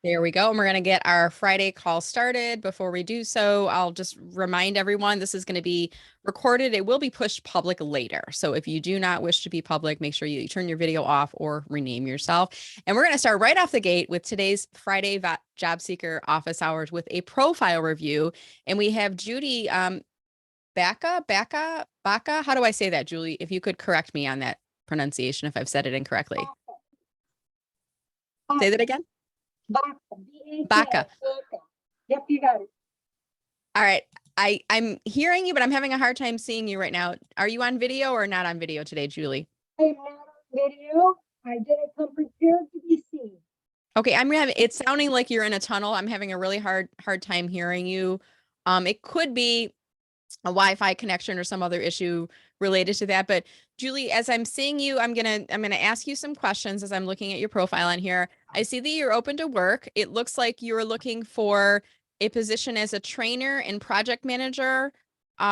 There we go. And we're going to get our Friday call started. Before we do so, I'll just remind everyone this is going to be recorded. It will be pushed public later. So if you do not wish to be public, make sure you turn your video off or rename yourself. And we're going to start right off the gate with today's Friday Job Seeker office hours with a profile review. And we have Judy Baca. How do I say that, Julie? If you could correct me on that pronunciation, if I've said it incorrectly. Say that again. Baca. Yep, you got it. All right. I'm hearing you, but I'm having a hard time seeing you right now. Are you on video or not on video today, Julie? I'm not on video. I didn't come prepared to be seen. Okay, it's sounding like you're in a tunnel. I'm having a really hard time hearing you. It could be a Wi-Fi connection or some other issue related to that. But Julie, as I'm seeing you, I'm gonna ask you some questions as I'm looking at your profile on here. I see that you're open to work. It looks like you're looking for a position as a trainer and project manager.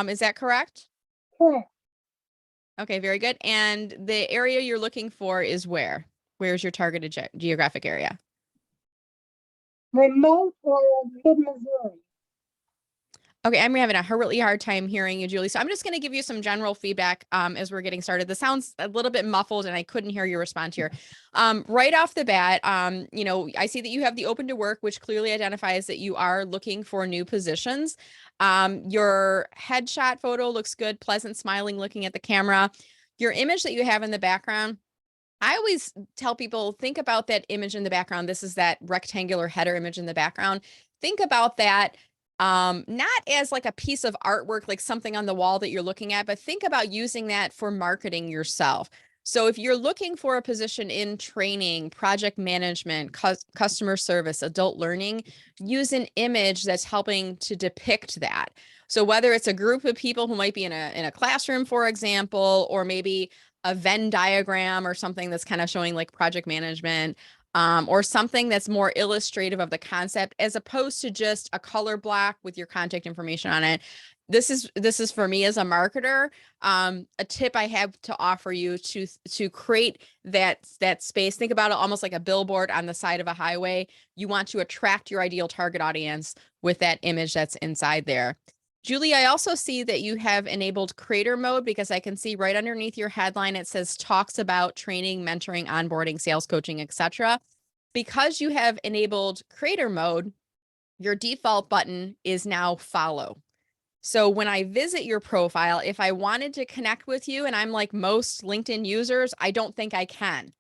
Is that correct? Correct. Okay, very good. And the area you're looking for is where? Where's your targeted geographic area? Remote or mid-Missouri. Okay, I'm having a really hard time hearing you, Julie. So I'm just going to give you some general feedback as we're getting started. The sound's a little bit muffled and I couldn't hear your response here. Right off the bat, I see that you have the open to work, which clearly identifies that you are looking for new positions. Your headshot photo looks good, pleasant, smiling, looking at the camera. Your image that you have in the background, I always tell people, think about that image in the background. This is that rectangular header image in the background. Think about that. Not as like a piece of artwork, like something on the wall that you're looking at, but think about using that for marketing yourself. So if you're looking for a position in training, project management, customer service, adult learning, use an image that's helping to depict that. So whether it's a group of people who might be in a classroom, for example, or maybe a Venn diagram or something that's kind of showing like project management, or something that's more illustrative of the concept as opposed to just a color block with your contact information on it. This is for me as a marketer, a tip I have to offer you to create that space. Think about it almost like a billboard on the side of a highway. You want to attract your ideal target audience with that image that's inside there. Julie, I also see that you have enabled creator mode because I can see right underneath your headline, it says talks about training, mentoring, onboarding, sales coaching, etc. Because you have enabled creator mode, your default button is now follow. So when I visit your profile, if I wanted to connect with you, and I'm like most LinkedIn users, I don't think I can.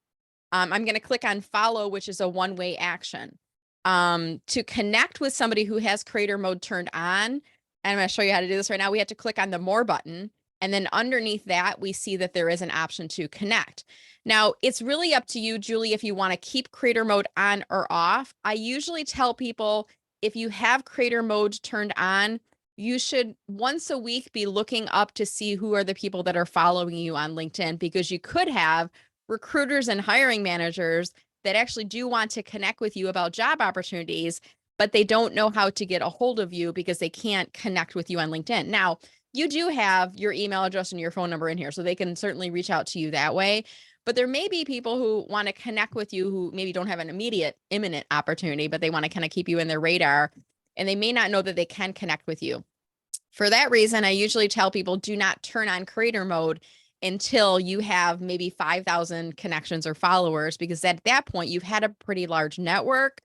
I'm going to click on follow, which is a one-way action. To connect with somebody who has creator mode turned on, and I'm going to show you how to do this right now. We have to click on the more button. And then underneath that, we see that there is an option to connect. Now, it's really up to you, Julie, if you want to keep creator mode on or off. I usually tell people if you have creator mode turned on, you should once a week be looking up to see who are the people that are following you on LinkedIn, because you could have recruiters and hiring managers that actually do want to connect with you about job opportunities, but they don't know how to get a hold of you because they can't connect with you on LinkedIn. Now, you do have your email address and your phone number in here, so they can certainly reach out to you that way. But there may be people who want to connect with you who maybe don't have an imminent opportunity, but they want to kind of keep you in their radar, and they may not know that they can connect with you. For that reason, I usually tell people do not turn on creator mode until you have maybe 5,000 connections or followers, because at that point you've had a pretty large network.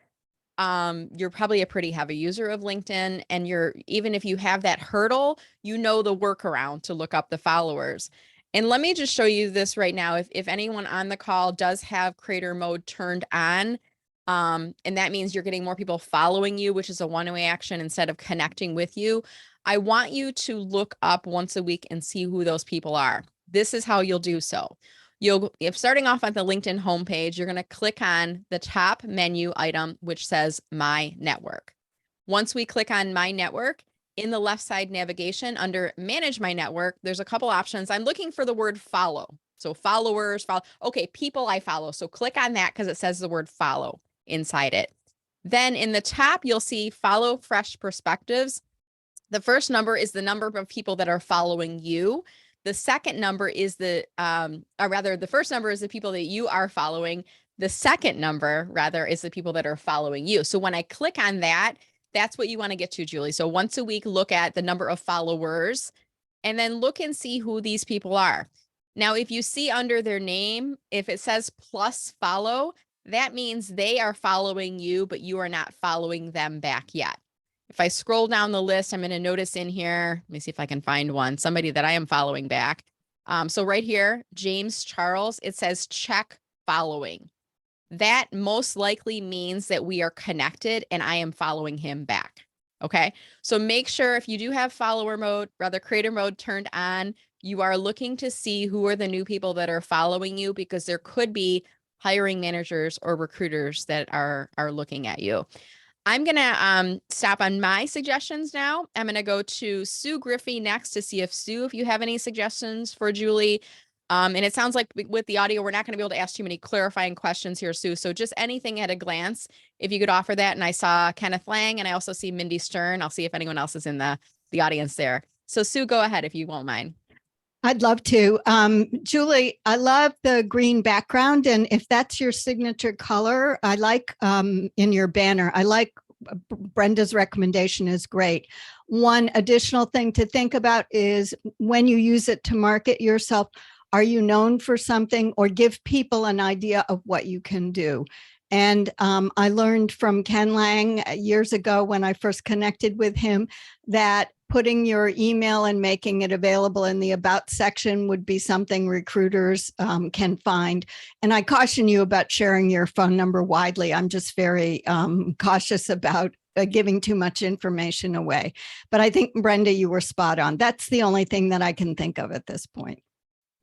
You're probably a pretty heavy user of LinkedIn, and even if you have that hurdle, you know the workaround to look up the followers. And let me just show you this right now. If anyone on the call does have creator mode turned on, and that means you're getting more people following you, which is a one-way action instead of connecting with you, I want you to look up once a week and see who those people are. This is how you'll do so. If starting off on the LinkedIn homepage, you're going to click on the top menu item, which says My Network. Once we click on My Network, in the left side navigation under Manage My Network, there's a couple options. I'm looking for the word follow. So followers, okay, people I follow. So click on that because it says the word follow inside it. Then in the top, you'll see Follow Fresh Perspectives. The first number is the number of people that are following you. The second number is the first number is the people that you are following. The second number, rather, is the people that are following you. So when I click on that, that's what you want to get to, Julie. So once a week, look at the number of followers and then look and see who these people are. Now, if you see under their name, if it says plus follow, that means they are following you, but you are not following them back yet. If I scroll down the list, I'm going to notice in here, let me see if I can find one, somebody that I am following back. So right here, James Charles, it says check following. That most likely means that we are connected and I am following him back. Okay. So make sure if you do have follower mode, rather creator mode turned on, you are looking to see who are the new people that are following you, because there could be hiring managers or recruiters that are looking at you. I'm going to stop on my suggestions now. I'm going to go to Sue Griffey next to see if Sue, if you have any suggestions for Julie. And it sounds like with the audio, we're not going to be able to ask too many clarifying questions here, Sue. So just anything at a glance, if you could offer that. And I saw Kenneth Lang and I also see Mindy Stern. I'll see if anyone else is in the audience there. So Sue, go ahead if you won't mind. I'd love to. Julie, I love the green background. And if that's your signature color, I like in your banner, I like Brenda's recommendation is great. One additional thing to think about is when you use it to market yourself, are you known for something, or give people an idea of what you can do? And I learned from Ken Lang years ago when I first connected with him that putting your email and making it available in the about section would be something recruiters can find. And I caution you about sharing your phone number widely. I'm just very cautious about giving too much information away. But I think, Brenda, you were spot on. That's the only thing that I can think of at this point.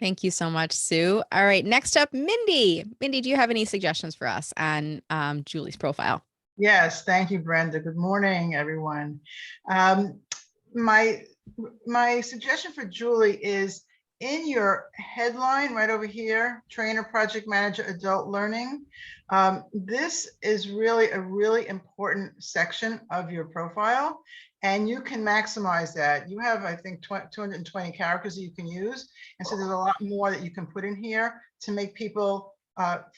Thank you so much, Sue. All right, next up, Mindy. Mindy, do you have any suggestions for us on Julie's profile? Yes, thank you, Brenda. Good morning, everyone. My suggestion for Julie is in your headline right over here, trainer, project manager, adult learning. This is really a really important section of your profile, and you can maximize that. You have, I think, 220 characters that you can use. And so there's a lot more that you can put in here to make people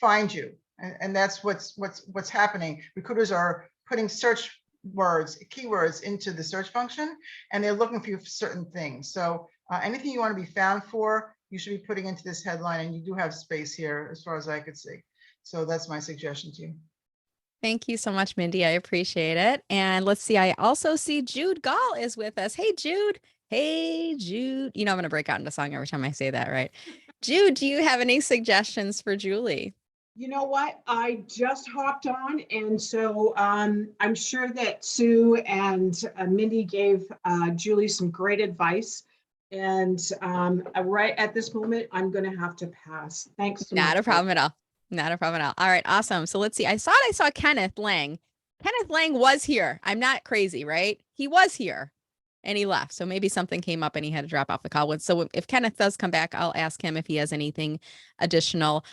find you. And that's what's happening. Recruiters are putting search words, keywords into the search function, and they're looking for you for certain things. So anything you want to be found for, you should be putting into this headline, and you do have space here as far as I could see. So that's my suggestion to you. Thank you so much, Mindy. I appreciate it. And let's see, I also see Jude Gall is with us. Hey, Jude. Hey, Jude. You know, I'm going to break out into song every time I say that, right? Jude, do you have any suggestions for Julie? You know what? I just hopped on, and so I'm sure that Sue and Mindy gave Julie some great advice. And right at this moment, I'm going to have to pass. Thanks so much. Not a problem at all. Not a problem at all. All right, awesome. So let's see. I saw Kenneth Lang. Kenneth Lang was here. I'm not crazy, right? He was here and he left. So maybe something came up and he had to drop off the call. So if Kenneth does come back, I'll ask him if he has anything additional.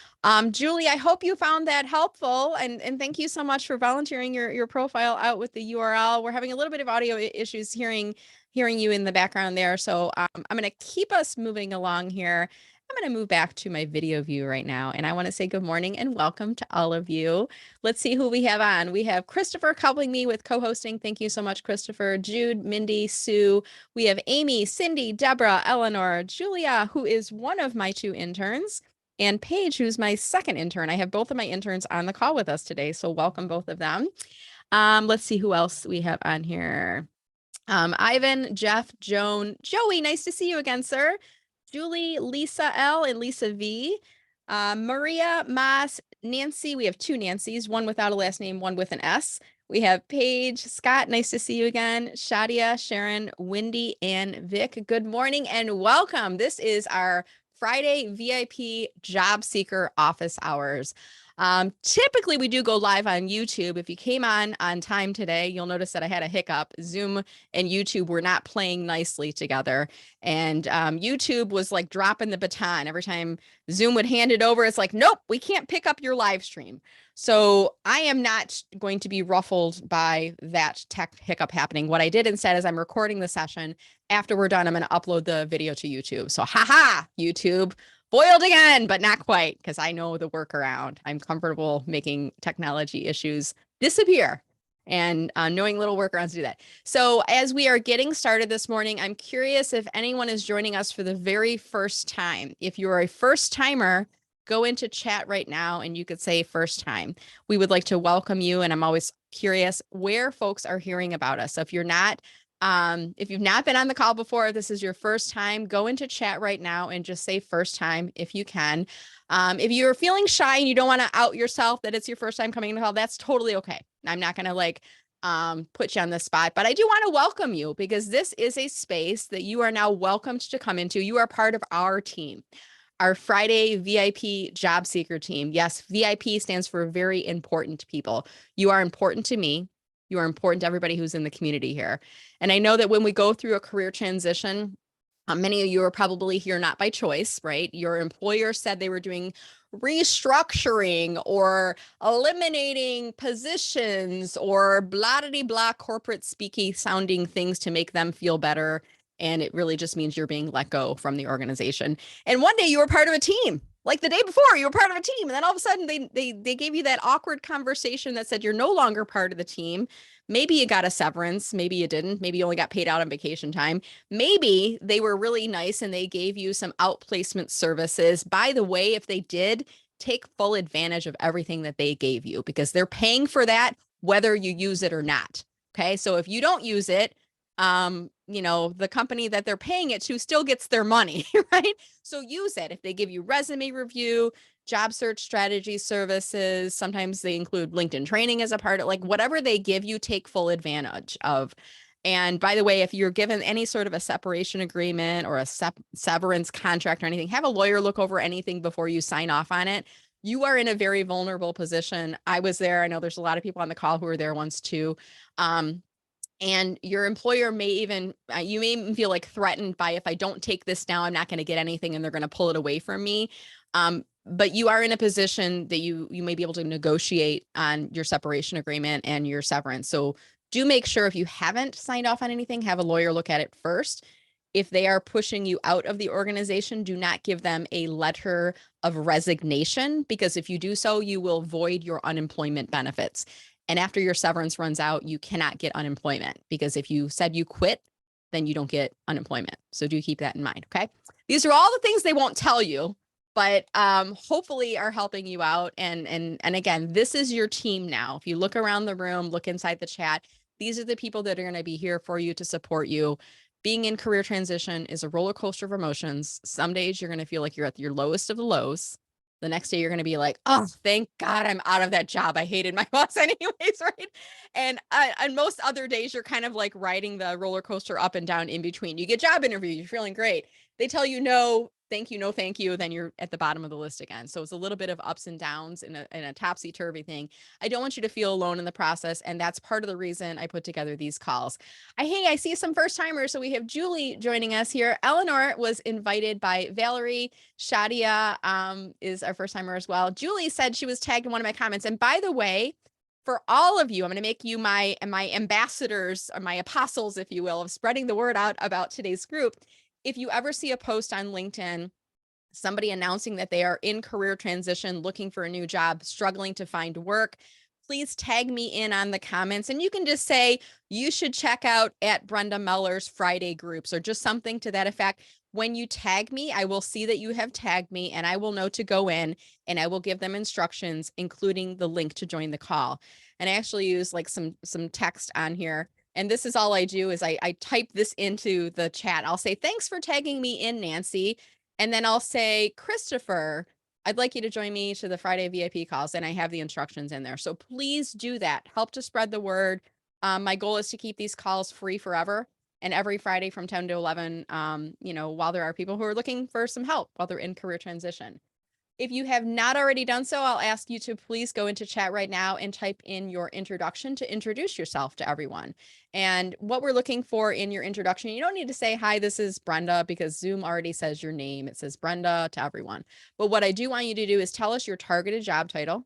Julie, I hope you found that helpful. And thank you so much for volunteering your profile out with the URL. We're having a little bit of audio issues hearing you in the background there. So I'm going to keep us moving along here. I'm going to move back to my video view right now, and I want to say good morning and welcome to all of you. Let's see who we have on. We have Christopher helping me with co-hosting. Thank you so much, Christopher. Jude, Mindy, Sue. We have Amy, Cindy, Deborah, Eleanor, Julia, who is one of my 2 interns, and Paige, who's my second intern. I have both of my interns on the call with us today, so welcome both of them. Let's see who else we have on here. Ivan, Jeff, Joan, Joey, nice to see you again, sir. Julie, Lisa L, and Lisa V, Maria, Mas, Nancy. We have 2 Nancys, one without a last name, one with an S. We have Paige, Scott, nice to see you again. Shadia, Sharon, Wendy, and Vic. Good morning and welcome. This is our Friday VIP job seeker office hours. Typically we do go live on YouTube. If you came on time today, you'll notice that I had a hiccup. Zoom and YouTube were not playing nicely together. And YouTube was like dropping the baton. Every time Zoom would hand it over, it's like, nope, we can't pick up your live stream. So I am not going to be ruffled by that tech hiccup happening. What I did instead is I'm recording the session. After we're done, I'm going to upload the video to YouTube. So haha, YouTube. foiled again, but not quite, because I know the workaround. I'm comfortable making technology issues disappear and knowing little workarounds to do that. So as we are getting started this morning, I'm curious if anyone is joining us for the very first time. If you're a first timer, go into chat right now and you could say first time. We would like to welcome you. And I'm always curious where folks are hearing about us. So if you've not been on the call before, if this is your first time, go into chat right now and just say first time if you can. If you're feeling shy and you don't want to out yourself that it's your first time coming to the call, that's totally okay. I'm not going to put you on the spot, but I do want to welcome you because this is a space that you are now welcomed to come into. You are part of our team, our Friday VIP job seeker team. Yes, VIP stands for very important people. You are important to me. You are important to everybody who's in the community here. And I know that when we go through a career transition, many of you are probably here not by choice, right? Your employer said they were doing restructuring or eliminating positions or blah-de-blah corporate speaky sounding things to make them feel better. And it really just means you're being let go from the organization. And one day you were part of a team. Like the day before, you were part of a team. And then all of a sudden they gave you that awkward conversation that said you're no longer part of the team. Maybe you got a severance. Maybe you didn't. Maybe you only got paid out on vacation time. Maybe they were really nice and they gave you some outplacement services. By the way, if they did, take full advantage of everything that they gave you because they're paying for that, whether you use it or not. Okay. So if you don't use it, the company that they're paying it to still gets their money, right? So use it. If they give you resume review, job search strategy services, sometimes they include LinkedIn training as a part of whatever they give you, take full advantage of. And by the way, if you're given any sort of a separation agreement or a severance contract or anything, have a lawyer look over anything before you sign off on it. You are in a very vulnerable position. I was there. I know there's a lot of people on the call who were there once too. And your employer may even, you may even feel like threatened by if I don't take this now, I'm not going to get anything and they're going to pull it away from me. But you are in a position that you may be able to negotiate on your separation agreement and your severance. So do make sure if you haven't signed off on anything, have a lawyer look at it first. If they are pushing you out of the organization, do not give them a letter of resignation, because if you do so, you will void your unemployment benefits. And after your severance runs out, you cannot get unemployment because if you said you quit, then you don't get unemployment. So do keep that in mind. Okay. These are all the things they won't tell you, but hopefully are helping you out. And again, this is your team now. If you look around the room, look inside the chat, these are the people that are going to be here for you to support you. Being in career transition is a roller coaster of emotions. Some days you're going to feel like you're at your lowest of the lows. The next day you're going to be like, oh, thank God I'm out of that job. I hated my boss anyways, right? And on most other days, you're kind of like riding the roller coaster up and down in between. You get job interviews, you're feeling great. They tell you no, thank you, no, thank you. Then you're at the bottom of the list again. So it's a little bit of ups and downs in a topsy-turvy thing. I don't want you to feel alone in the process. And that's part of the reason I put together these calls. I see some first timers. So we have Julie joining us here. Eleanor was invited by Valerie. Shadia is our first timer as well. Julie said she was tagged in one of my comments. And by the way, for all of you, I'm going to make you my ambassadors or my apostles, if you will, of spreading the word out about today's group. If you ever see a post on LinkedIn, somebody announcing that they are in career transition, looking for a new job, struggling to find work, please tag me in on the comments. And you can just say, you should check out at Brenda Meller's Friday groups or just something to that effect. When you tag me, I will see that you have tagged me and I will know to go in and I will give them instructions, including the link to join the call. And I actually use like some text on here. And this is all I do is I type this into the chat. I'll say, thanks for tagging me in, Nancy. And then I'll say, Christopher, I'd like you to join me to the Friday VIP calls. And I have the instructions in there. So please do that. Help to spread the word. My goal is to keep these calls free forever. And every Friday from 10 to 11, while there are people who are looking for some help while they're in career transition. If you have not already done so, I'll ask you to please go into chat right now and type in your introduction to introduce yourself to everyone. And what we're looking for in your introduction, you don't need to say, hi, this is Brenda, because Zoom already says your name. It says Brenda to everyone. But what I do want you to do is tell us your targeted job title.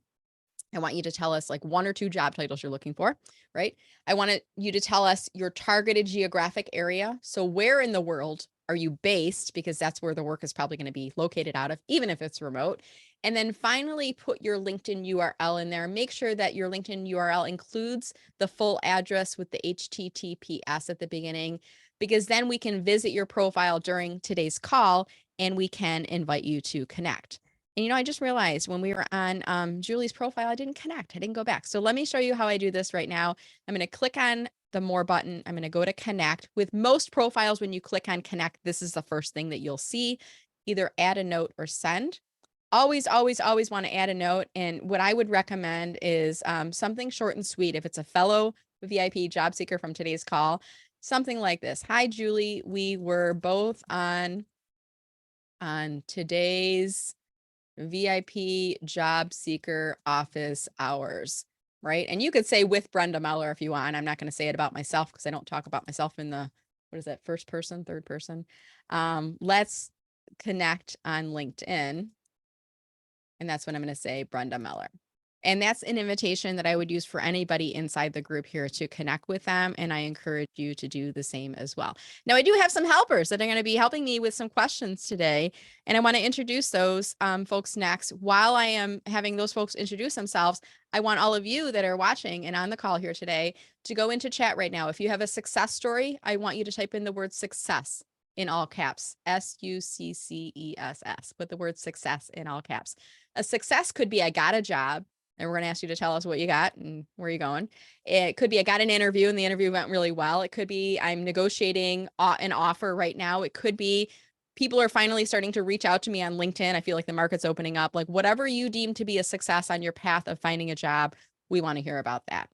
I want you to tell us like 1 or 2 job titles you're looking for, right? I want you to tell us your targeted geographic area. So where in the world are you based? Because that's where the work is probably going to be located out of, even if it's remote. And then finally, put your LinkedIn URL in there. Make sure that your LinkedIn URL includes the full address with the HTTPS at the beginning, because then we can visit your profile during today's call and we can invite you to connect. And, you know, I just realized when we were on Julie's profile, I didn't connect. I didn't go back. So let me show you how I do this right now. I'm going to click on the more button. I'm going to go to connect. With most profiles, when you click on connect, this is the first thing that you'll see, either add a note or send. Always, always, always want to add a note. And what I would recommend is something short and sweet. If it's a fellow VIP job seeker from today's call, something like this. Hi, Julie. We were both on today's VIP job seeker office hours, right? And you could say with Brenda Meller if you want. I'm not going to say it about myself because I don't talk about myself in the, what is that, first person, third person. Let's connect on LinkedIn. And that's what I'm going to say, Brenda Meller. And that's an invitation that I would use for anybody inside the group here to connect with them. And I encourage you to do the same as well. Now, I do have some helpers that are going to be helping me with some questions today. And I want to introduce those folks next. While I am having those folks introduce themselves, I want all of you that are watching and on the call here today to go into chat right now. If you have a success story, I want you to type in the word success in all caps, SUCCESS, put the word success in all caps. A success could be, I got a job. And we're going to ask you to tell us what you got and where you're going. It could be, I got an interview and the interview went really well. It could be, I'm negotiating an offer right now. It could be, people are finally starting to reach out to me on LinkedIn. I feel like the market's opening up. Like whatever you deem to be a success on your path of finding a job, we want to hear about that.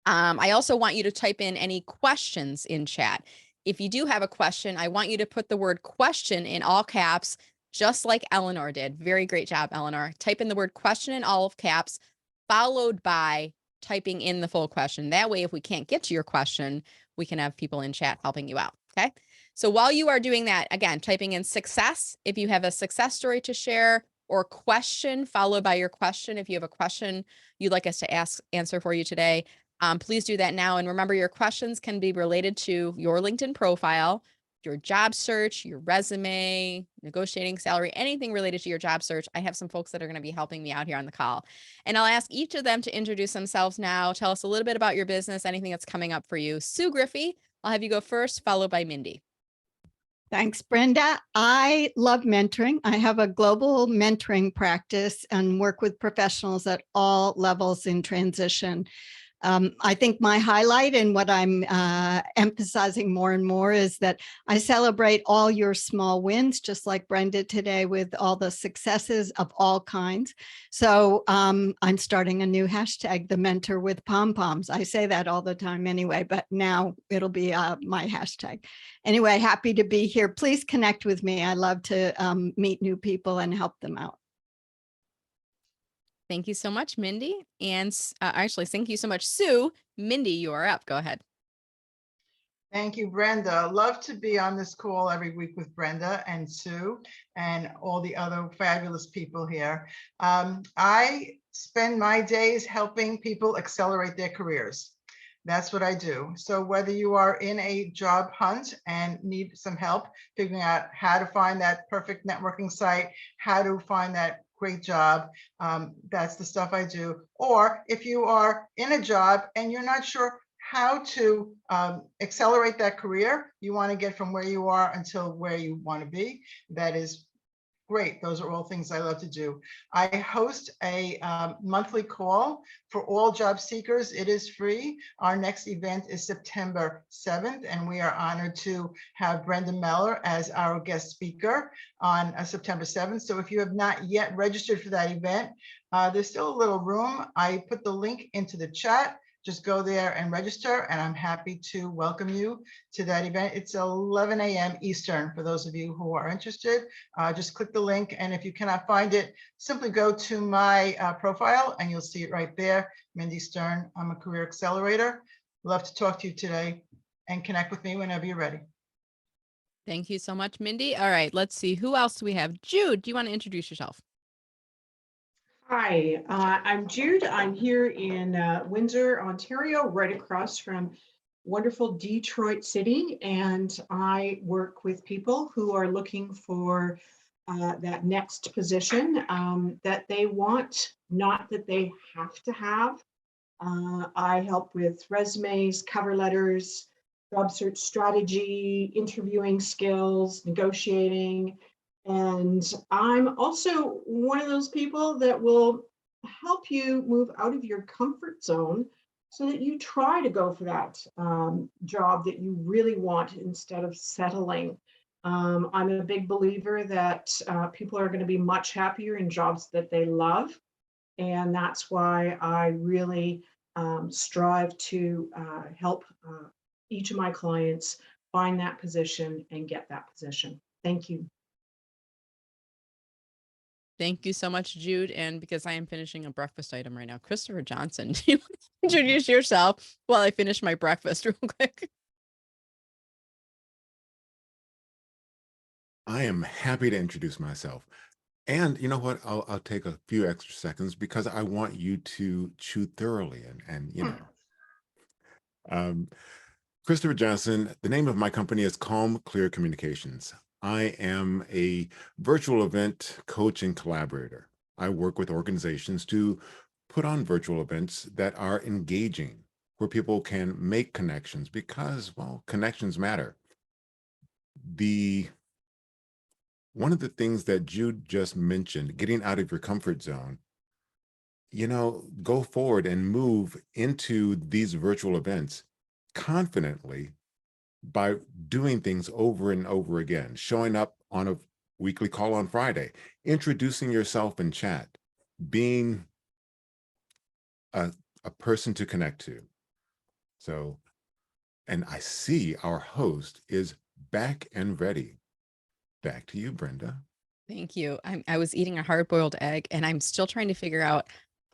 I also want you to type in any questions in chat. If you do have a question, I want you to put the word question in all caps, just like Eleanor did. Very great job, Eleanor. Type in the word question in all of caps, followed by typing in the full question. That way, if we can't get to your question, we can have people in chat helping you out, okay? So while you are doing that, again, typing in success, if you have a success story to share, or question followed by your question. If you have a question you'd like us to answer for you today, please do that now. And remember, your questions can be related to your LinkedIn profile, your job search, your resume, negotiating salary, anything related to your job search. I have some folks that are going to be helping me out here on the call. And I'll ask each of them to introduce themselves now. Tell us a little bit about your business, anything that's coming up for you. Sue Griffey, I'll have you go first, followed by Mindy. Thanks, Brenda. I love mentoring. I have a global mentoring practice and work with professionals at all levels in transition. I think my highlight and what I'm emphasizing more and more is that I celebrate all your small wins, just like Brenda today, with all the successes of all kinds. So I'm starting a new hashtag, the mentor with pom-poms. I say that all the time anyway, but now it'll be my hashtag. Anyway, happy to be here. Please connect with me. I love to meet new people and help them out. Thank you so much, Mindy. And actually, thank you so much, Sue. Mindy, you are up. Go ahead. Thank you, Brenda. Love to be on this call every week with Brenda and Sue and all the other fabulous people here. I spend my days helping people accelerate their careers. That's what I do. So whether you are in a job hunt and need some help figuring out how to find that perfect networking site, how to find that great job, that's the stuff I do. Or if you are in a job and you're not sure how to accelerate that career, you want to get from where you are until where you want to be, that is great. Those are all things I love to do. I host a monthly call for all job seekers. It is free. Our next event is September 7th, and we are honored to have Brenda Meller as our guest speaker on September 7th. So if you have not yet registered for that event, there's still a little room. I put the link into the chat. Just go there and register, and I'm happy to welcome you to that event. It's 11 a.m. Eastern for those of you who are interested. Just click the link, and if you cannot find it, simply go to my profile and you'll see it right there. Mindy Stern, I'm a career accelerator. Love to talk to you today and connect with me whenever you're ready. Thank you so much, Mindy. All right, let's see. Who else do we have? Jude, do you want to introduce yourself? Hi, I'm Jude. I'm here in Windsor, Ontario, right across from wonderful Detroit city, and I work with people who are looking for that next position that they want, not that they have to have. I help with resumes, cover letters, job search strategy, interviewing skills, negotiating. And I'm also one of those people that will help you move out of your comfort zone so that you try to go for that job that you really want instead of settling. I'm a big believer that people are going to be much happier in jobs that they love. And that's why I really strive to help each of my clients find that position and get that position. Thank you. Thank you so much, Jude. And because I am finishing a breakfast item right now, Christopher Johnson, do you want to introduce yourself while I finish my breakfast real quick? I am happy to introduce myself. And you know what? I'll take a few extra seconds because I want you to chew thoroughly and you know. Christopher Johnson, the name of my company is Calm Clear Communications. I am a virtual event coach and collaborator. I work with organizations to put on virtual events that are engaging, where people can make connections because, well, connections matter. One of the things that Jude just mentioned, getting out of your comfort zone, you know, go forward and move into these virtual events confidently by doing things over and over again, showing up on a weekly call on Friday, introducing yourself in chat, being a person to connect to. So, and I see our host is back and ready. Back to you, Brenda. Thank you. I was eating a hard-boiled egg and I'm still trying to figure out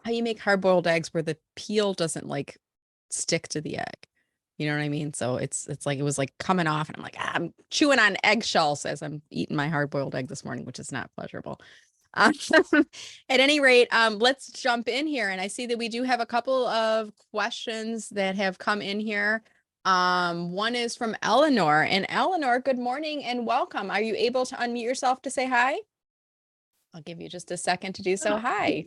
how you make hard-boiled eggs where the peel doesn't like stick to the egg. You know what I mean? So it's like it was like coming off and I'm like, I'm chewing on eggshells as I'm eating my hard-boiled egg this morning, which is not pleasurable. At any rate, let's jump in here. And I see that we do have a couple of questions that have come in here. One is from Eleanor, and Eleanor, good morning and welcome. Are you able to unmute yourself to say hi? I'll give you just a second to do so. Hi.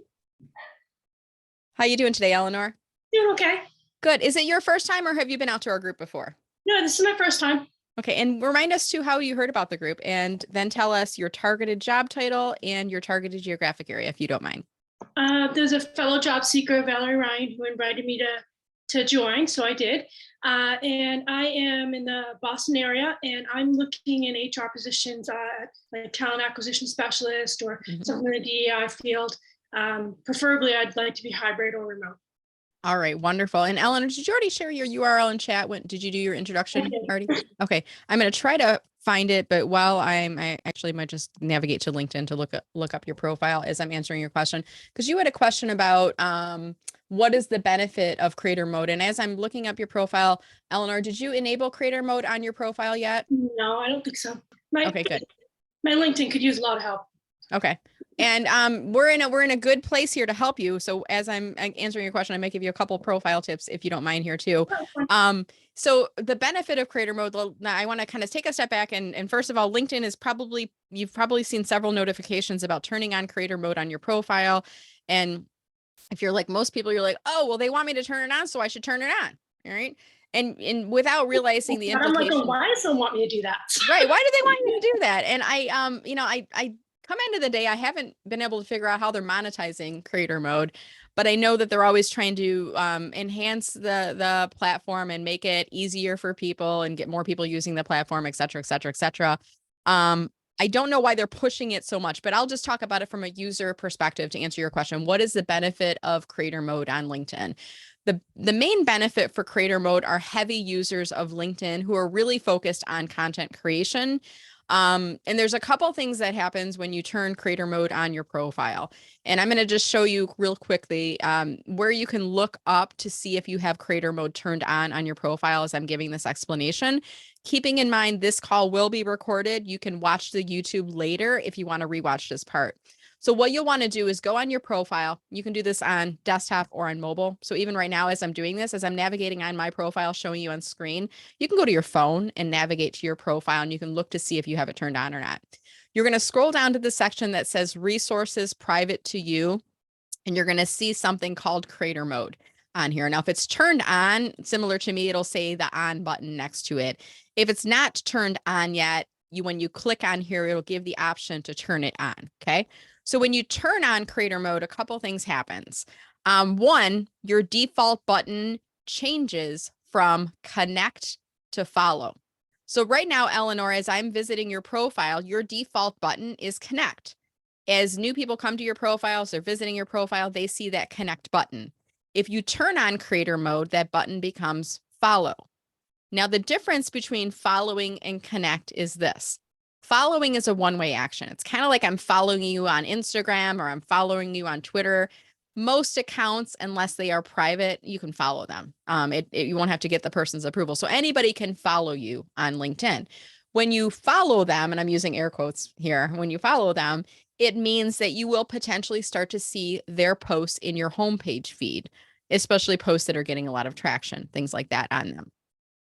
How you doing today, Eleanor? Doing okay. Good. Is it your first time or have you been out to our group before? No, this is my first time. Okay. And remind us too how you heard about the group and then tell us your targeted job title and your targeted geographic area, if you don't mind. There's a fellow job seeker, Valerie Ryan, who invited me to join, so I did. And I am in the Boston area, and I'm looking in HR positions, like talent acquisition specialist or something in the DEI field. Preferably, I'd like to be hybrid or remote. All right, wonderful. And Eleanor, did you already share your URL in chat? Did you do your introduction already? Okay, I'm going to try to find it, but while I actually might just navigate to LinkedIn to look up your profile as I'm answering your question, because you had a question about what is the benefit of creator mode. And as I'm looking up your profile, Eleanor, did you enable creator mode on your profile yet? No, I don't think so. Okay, good. My LinkedIn could use a lot of help. Okay. And we're in a good place here to help you. So as I'm answering your question, I might give you a couple profile tips if you don't mind here too. So the benefit of creator mode, I want to kind of take a step back and first of all, LinkedIn is you've probably seen several notifications about turning on creator mode on your profile. And if you're like most people, you're like, oh, well, they want me to turn it on, so I should turn it on. All right. And without realizing the implication. I'm like, why does someone want me to do that? Right. Why do they want you to do that? And I come into the day, I haven't been able to figure out how they're monetizing creator mode, but I know that they're always trying to enhance the platform and make it easier for people and get more people using the platform, et cetera, et cetera, et cetera. I don't know why they're pushing it so much, but I'll just talk about it from a user perspective to answer your question. What is the benefit of creator mode on LinkedIn? The main benefit for creator mode are heavy users of LinkedIn who are really focused on content creation. And there's a couple things that happens when you turn creator mode on your profile. And I'm going to just show you real quickly where you can look up to see if you have creator mode turned on your profile as I'm giving this explanation. Keeping in mind, this call will be recorded. You can watch the YouTube later if you want to rewatch this part. So what you'll want to do is go on your profile. You can do this on desktop or on mobile. So even right now, as I'm doing this, as I'm navigating on my profile, showing you on screen, you can go to your phone and navigate to your profile, and you can look to see if you have it turned on or not. You're going to scroll down to the section that says resources private to you, and you're going to see something called creator mode on here. Now, if it's turned on, similar to me, it'll say the on button next to it. If it's not turned on yet, when you click on here, it'll give the option to turn it on. Okay. So when you turn on creator mode, a couple things happens. One, your default button changes from connect to follow. So right now, Eleanor, as I'm visiting your profile, your default button is connect. As new people come to your profiles, they're visiting your profile, they see that connect button. If you turn on creator mode, that button becomes follow. Now, the difference between following and connect is this. Following is a one-way action. It's kind of like I'm following you on Instagram or I'm following you on Twitter. Most accounts, unless they are private, you can follow them. You won't have to get the person's approval. So anybody can follow you on LinkedIn. When you follow them, and I'm using air quotes here, when you follow them, it means that you will potentially start to see their posts in your homepage feed, especially posts that are getting a lot of traction, things like that on them.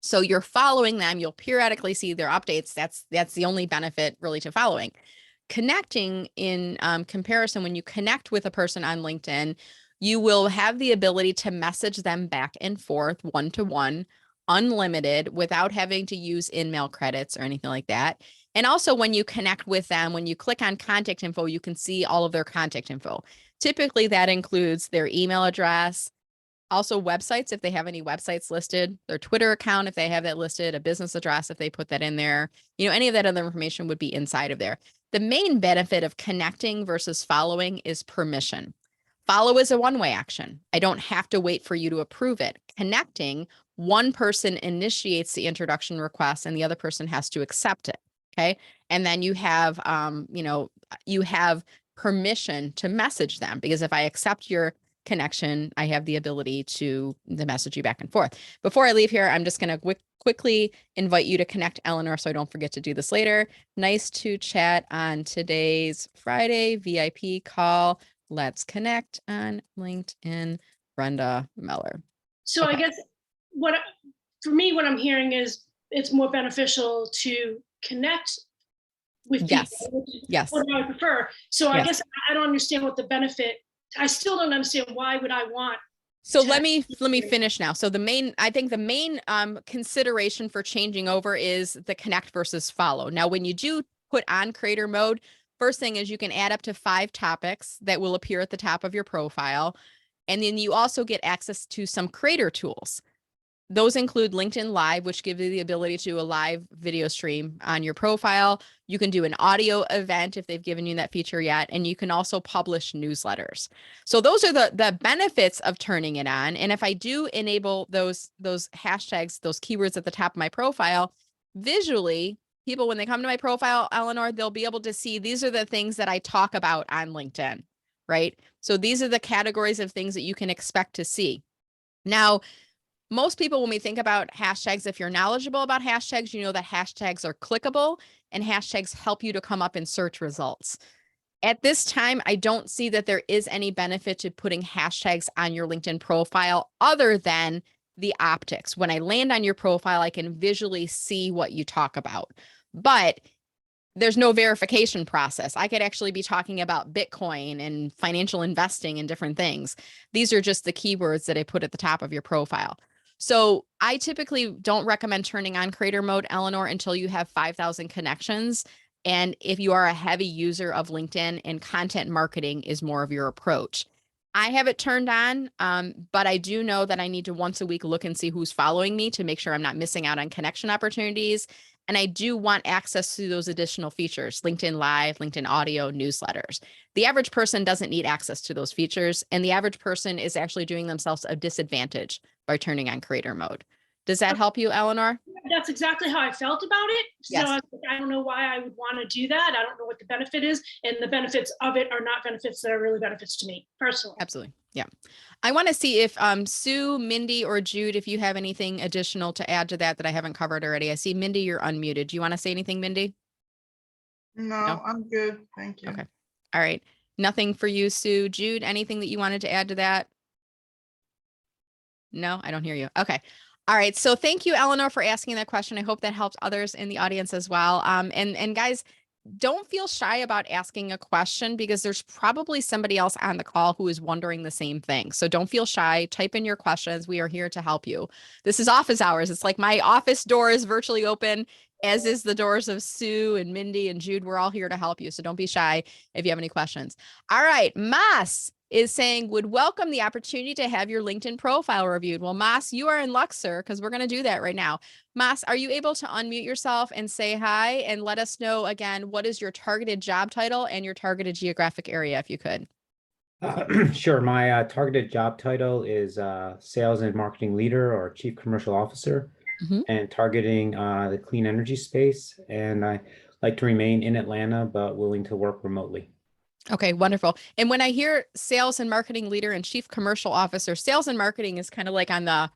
So you're following them, you'll periodically see their updates. That's the only benefit really to following. Connecting in comparison, when you connect with a person on LinkedIn, you will have the ability to message them back and forth one-to-one, unlimited, without having to use in-mail credits or anything like that. And also when you connect with them, when you click on contact info, you can see all of their contact info. Typically that includes their email address, also websites, if they have any websites listed, their Twitter account, if they have that listed, a business address, if they put that in there, any of that other information would be inside of there. The main benefit of connecting versus following is permission. Follow is a one-way action. I don't have to wait for you to approve it. Connecting, one person initiates the introduction request and the other person has to accept it. Okay. And then you have, you have permission to message them, because if I accept your connection, I have the ability to message you back and forth. Before I leave here, I'm just going to quickly invite you to connect Eleanor, so I don't forget to do this later. Nice to chat on today's Friday VIP call. Let's connect on LinkedIn, Brenda Meller. So Okay. I guess for me, what I'm hearing is it's more beneficial to connect with Yes. people. Yes. What I prefer. So I Yes. guess I don't understand what the benefit. I still don't understand why would I want. So let me finish now. So I think the main consideration for changing over is the connect versus follow. Now, when you do put on creator mode, first thing is you can add up to 5 topics that will appear at the top of your profile. And then you also get access to some creator tools. Those include LinkedIn Live, which gives you the ability to do a live video stream on your profile. You can do an audio event if they've given you that feature yet. And you can also publish newsletters. So those are the benefits of turning it on. And if I do enable those hashtags, those keywords at the top of my profile, visually, people, when they come to my profile, Eleanor, they'll be able to see these are the things that I talk about on LinkedIn, right? So these are the categories of things that you can expect to see. Now, most people, when we think about hashtags, if you're knowledgeable about hashtags, you know that hashtags are clickable and hashtags help you to come up in search results. At this time, I don't see that there is any benefit to putting hashtags on your LinkedIn profile other than the optics. When I land on your profile, I can visually see what you talk about, but there's no verification process. I could actually be talking about Bitcoin and financial investing and different things. These are just the keywords that I put at the top of your profile. So I typically don't recommend turning on creator mode, Eleanor, until you have 5,000 connections. And if you are a heavy user of LinkedIn and content marketing is more of your approach. I have it turned on, but I do know that I need to once a week look and see who's following me to make sure I'm not missing out on connection opportunities. And I do want access to those additional features, LinkedIn Live, LinkedIn Audio, newsletters. The average person doesn't need access to those features, and the average person is actually doing themselves a disadvantage by turning on creator mode. Does that help you, Eleanor? That's exactly how I felt about it. So Yes. I don't know why I would want to do that. I don't know what the benefit is, and the benefits of it are not benefits that are really benefits to me personally. Absolutely. Yeah. I want to see if Sue, Mindy, or Jude, if you have anything additional to add to that I haven't covered already. I see Mindy, you're unmuted. Do you want to say anything, Mindy? No, I'm good. Thank you. Okay. All right. Nothing for you, Sue. Jude, anything that you wanted to add to that? No, I don't hear you. Okay. All right. So thank you, Eleanor, for asking that question. I hope that helps others in the audience as well. And guys, don't feel shy about asking a question because there's probably somebody else on the call who is wondering the same thing. So don't feel shy. Type in your questions. We are here to help you. This is office hours. It's like my office door is virtually open, as is the doors of Sue and Mindy and Jude. We're all here to help you. So don't be shy if you have any questions. All right. Mas is saying would welcome the opportunity to have your LinkedIn profile reviewed. Well, Mas, you are in luck, sir, because we're going to do that right now. Mas, are you able to unmute yourself and say hi and let us know again, what is your targeted job title and your targeted geographic area, if you could? Sure. My targeted job title is Sales and Marketing Leader or Chief Commercial Officer, and targeting the clean energy space. And I like to remain in Atlanta, but willing to work remotely. Okay, wonderful. And when I hear Sales and Marketing Leader and Chief Commercial Officer, sales and marketing is kind of like on the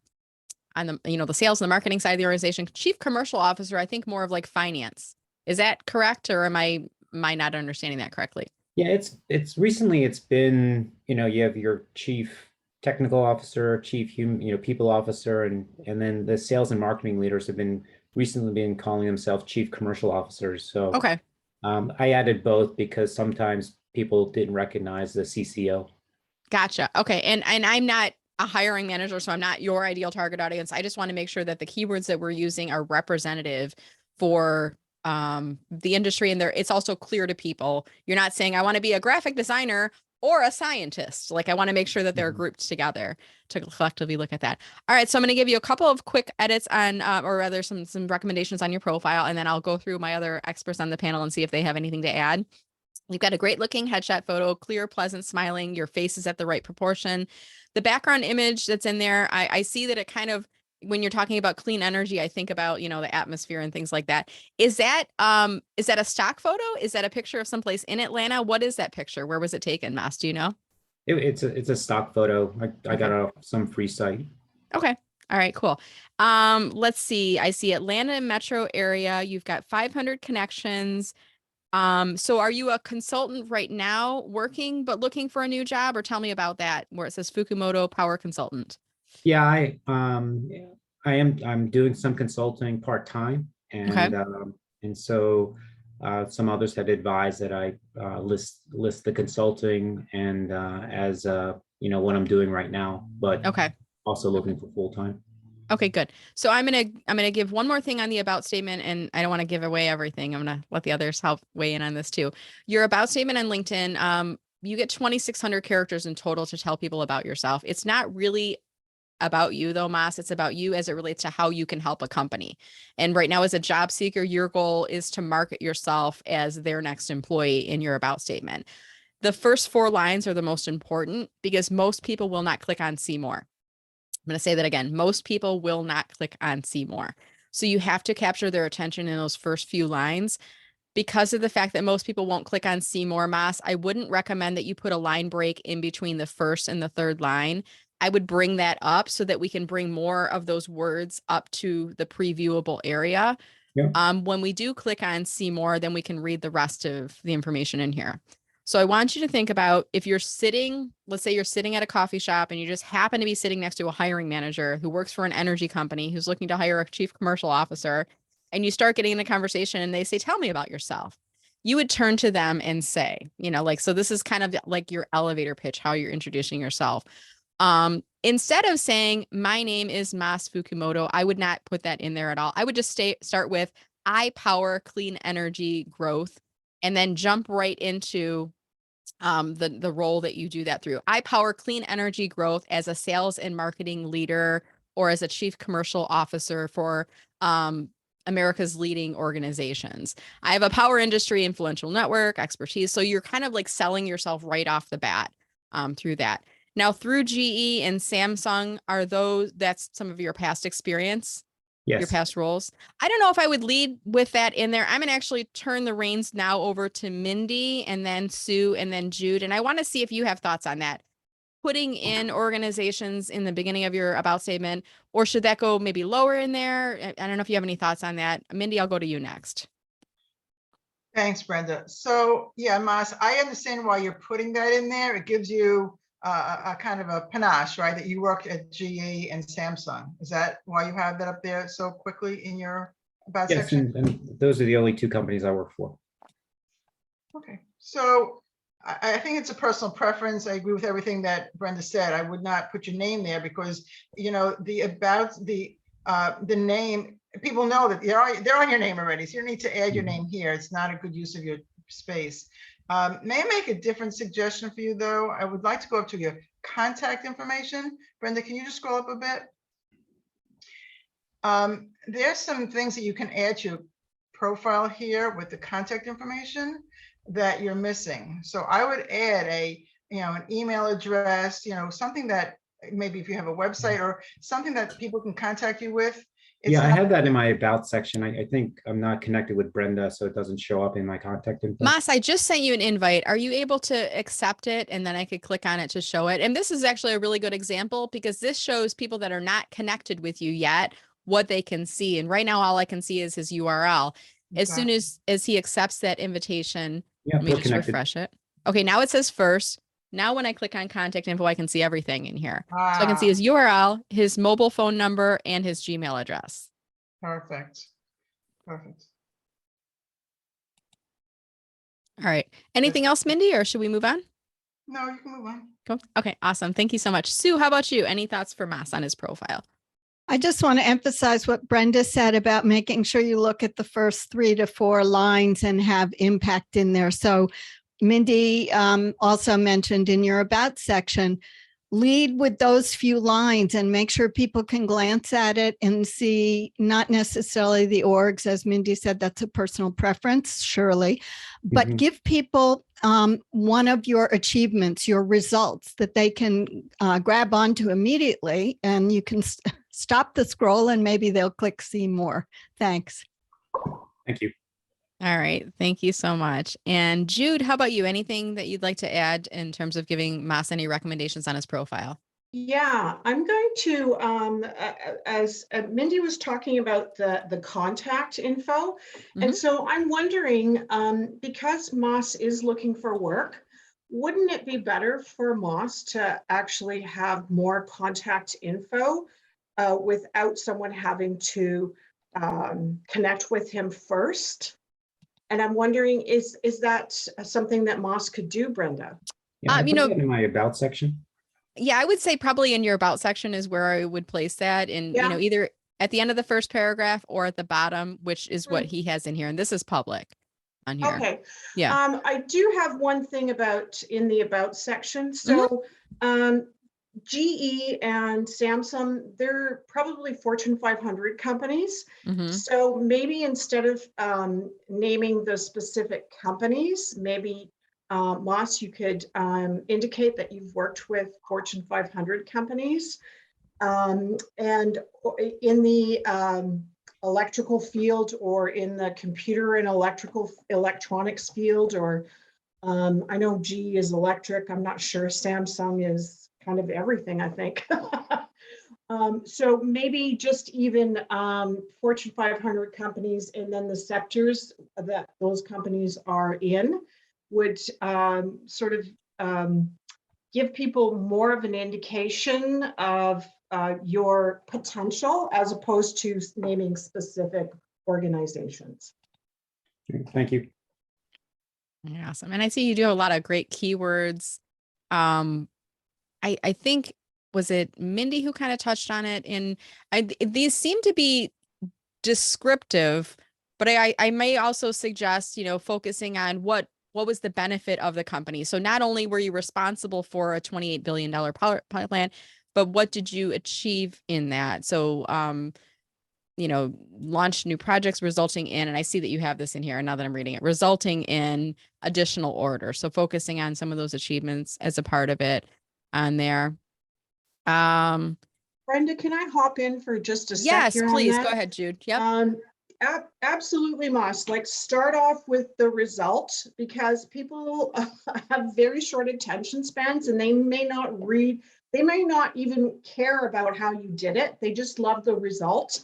the sales and the marketing side of the organization. Chief Commercial Officer, I think more of like finance. Is that correct, or am I not understanding that correctly? Yeah, it's recently it's been, you have your chief technical officer, chief human, people officer, and then the sales and marketing leaders have recently been calling themselves chief commercial officers. So Okay. I added both because sometimes people didn't recognize the CCO. Gotcha. Okay. And I'm not a hiring manager, so I'm not your ideal target audience. I just want to make sure that the keywords that we're using are representative for the industry, and it's also clear to people. You're not saying I want to be a graphic designer or a scientist. Like, I want to make sure that they're grouped together to collectively look at that. All right. So I'm going to give you a couple of quick edits on, or rather some recommendations on your profile, and then I'll go through my other experts on the panel and see if they have anything to add. You've got a great looking headshot photo, clear, pleasant, smiling. Your face is at the right proportion. The background image that's in there, I see that it kind of, when you're talking about clean energy, I think about, the atmosphere and things like that. Is that a stock photo? Is that a picture of someplace in Atlanta? What is that picture? Where was it taken, Mas? Do you know? It's a stock photo. I got off some free site. Okay. All right, cool. Let's see. I see Atlanta metro area. You've got 500 connections. So are you a consultant right now working, but looking for a new job, or tell me about that where it says Fukumoto Power Consultant? Yeah, I'm doing some consulting part-time, and so some others had advised that I list the consulting and as what I'm doing right now, but also looking for full-time. Okay, good. So I'm gonna give one more thing on the about statement, and I don't want to give away everything. I'm gonna let the others help weigh in on this too. Your about statement on LinkedIn, you get 2,600 characters in total to tell people about yourself. It's not really about you though, Mas. It's about you as it relates to how you can help a company. And right now, as a job seeker, your goal is to market yourself as their next employee in your about statement. The first 4 lines are the most important because most people will not click on see more. I'm going to say that again. Most people will not click on see more. So you have to capture their attention in those first few lines. Because of the fact that most people won't click on see more, Mas, I wouldn't recommend that you put a line break in between the first and the third line. I would bring that up so that we can bring more of those words up to the previewable area. Yeah. When we do click on see more, then we can read the rest of the information in here. So I want you to think about if you're sitting, let's say you're sitting at a coffee shop and you just happen to be sitting next to a hiring manager who works for an energy company who's looking to hire a chief commercial officer, and you start getting in a conversation and they say, tell me about yourself. You would turn to them and say, so this is kind of like your elevator pitch, how you're introducing yourself. Instead of saying, my name is Mas Fukumoto, I would not put that in there at all. I would just start with, I power clean energy growth, and then jump right into the role that you do that through. I power clean energy growth as a sales and marketing leader or as a chief commercial officer for America's leading organizations. I have a power industry influential network expertise. So you're kind of like selling yourself right off the bat through that. Now through GE and Samsung, that's some of your past experience? Yes. Your past roles. I don't know if I would lead with that in there. I'm going to actually turn the reins now over to Mindy and then Sue and then Jude. And I want to see if you have thoughts on that. Putting in organizations in the beginning of your about statement, or should that go maybe lower in there? I don't know if you have any thoughts on that. Mindy, I'll go to you next. Thanks, Brenda. So yeah, Mas, I understand why you're putting that in there. It gives you a kind of a panache, right? That you worked at GE and Samsung. Is that why you have that up there so quickly in your about Yes, section? and those are the only two companies I work for. Okay, so I think it's a personal preference. I agree with everything that Brenda said. I would not put your name there because, you know, the name, people know that they're on your name already. So you don't need to add your name here. It's not a good use of your space. May I make a different suggestion for you though? I would like to go up to your contact information. Brenda, can you just scroll up a bit? There's some things that you can add to your profile here with the contact information that you're missing. So I would add an email address, something that maybe if you have a website or something that people can contact you with. Yeah, I have that in my about section. I think I'm not connected with Brenda, so it doesn't show up in my contact info. Mas, I just sent you an invite. Are you able to accept it? And then I could click on it to show it. And this is actually a really good example because this shows people that are not connected with you yet what they can see. And right now, all I can see is his URL. As soon as he accepts that invitation, let me just refresh it. Okay, now it says first. Now when I click on contact info, I can see everything in here. So I can see his URL, his mobile phone number, and his Gmail address. Perfect. Perfect. All right. Anything else, Mindy, or should we move on? No, you can move on. Cool. Okay, awesome. Thank you so much. Sue, how about you? Any thoughts for Mas on his profile? I just want to emphasize what Brenda said about making sure you look at the first 3 to 4 lines and have impact in there. So Mindy also mentioned in your about section, lead with those few lines and make sure people can glance at it and see not necessarily the orgs. As Mindy said, that's a personal preference, surely, but give people one of your achievements, your results that they can grab onto immediately, and you can stop the scroll and maybe they'll click see more. Thanks. Thank you. All right. Thank you so much. And Jude, how about you? Anything that you'd like to add in terms of giving Mas any recommendations on his profile? Yeah, I'm going to, as Mindy was talking about the contact info. And so I'm wondering, because Mas is looking for work, wouldn't it be better for Mas to actually have more contact info without someone having to connect with him first? And I'm wondering, is that something that Mas could do, Brenda? Yeah, I put that in my about section. Yeah, I would say probably in your about section is where I would place that in, either at the end of the first paragraph or at the bottom, which is what he has in here. And this is public on here. Okay. Yeah. I do have one thing about in the about section. So GE and Samsung, they're probably Fortune 500 companies. So maybe instead of naming the specific companies, maybe Mas, you could indicate that you've worked with Fortune 500 companies. And in the electrical field or in the computer and electronics field, or I know GE is electric. I'm not sure Samsung is kind of everything, I think. So maybe just even Fortune 500 companies and then the sectors that those companies are in would sort of give people more of an indication of your potential as opposed to naming specific organizations. Thank you. Awesome. And I see you do a lot of great keywords. I think, was it Mindy who kind of touched on it? And these seem to be descriptive, but I may also suggest, focusing on what was the benefit of the company. So not only were you responsible for a $28 billion power plant, but what did you achieve in that? So, launch new projects resulting in, and I see that you have this in here now that I'm reading it, resulting in additional orders. So focusing on some of those achievements as a part of it on there. Brenda, can I hop in for just a second? Yes, please. Go ahead, Jude. Yep. Absolutely must. Like, start off with the result, because people have very short attention spans and they may not read, they may not even care about how you did it. They just love the result.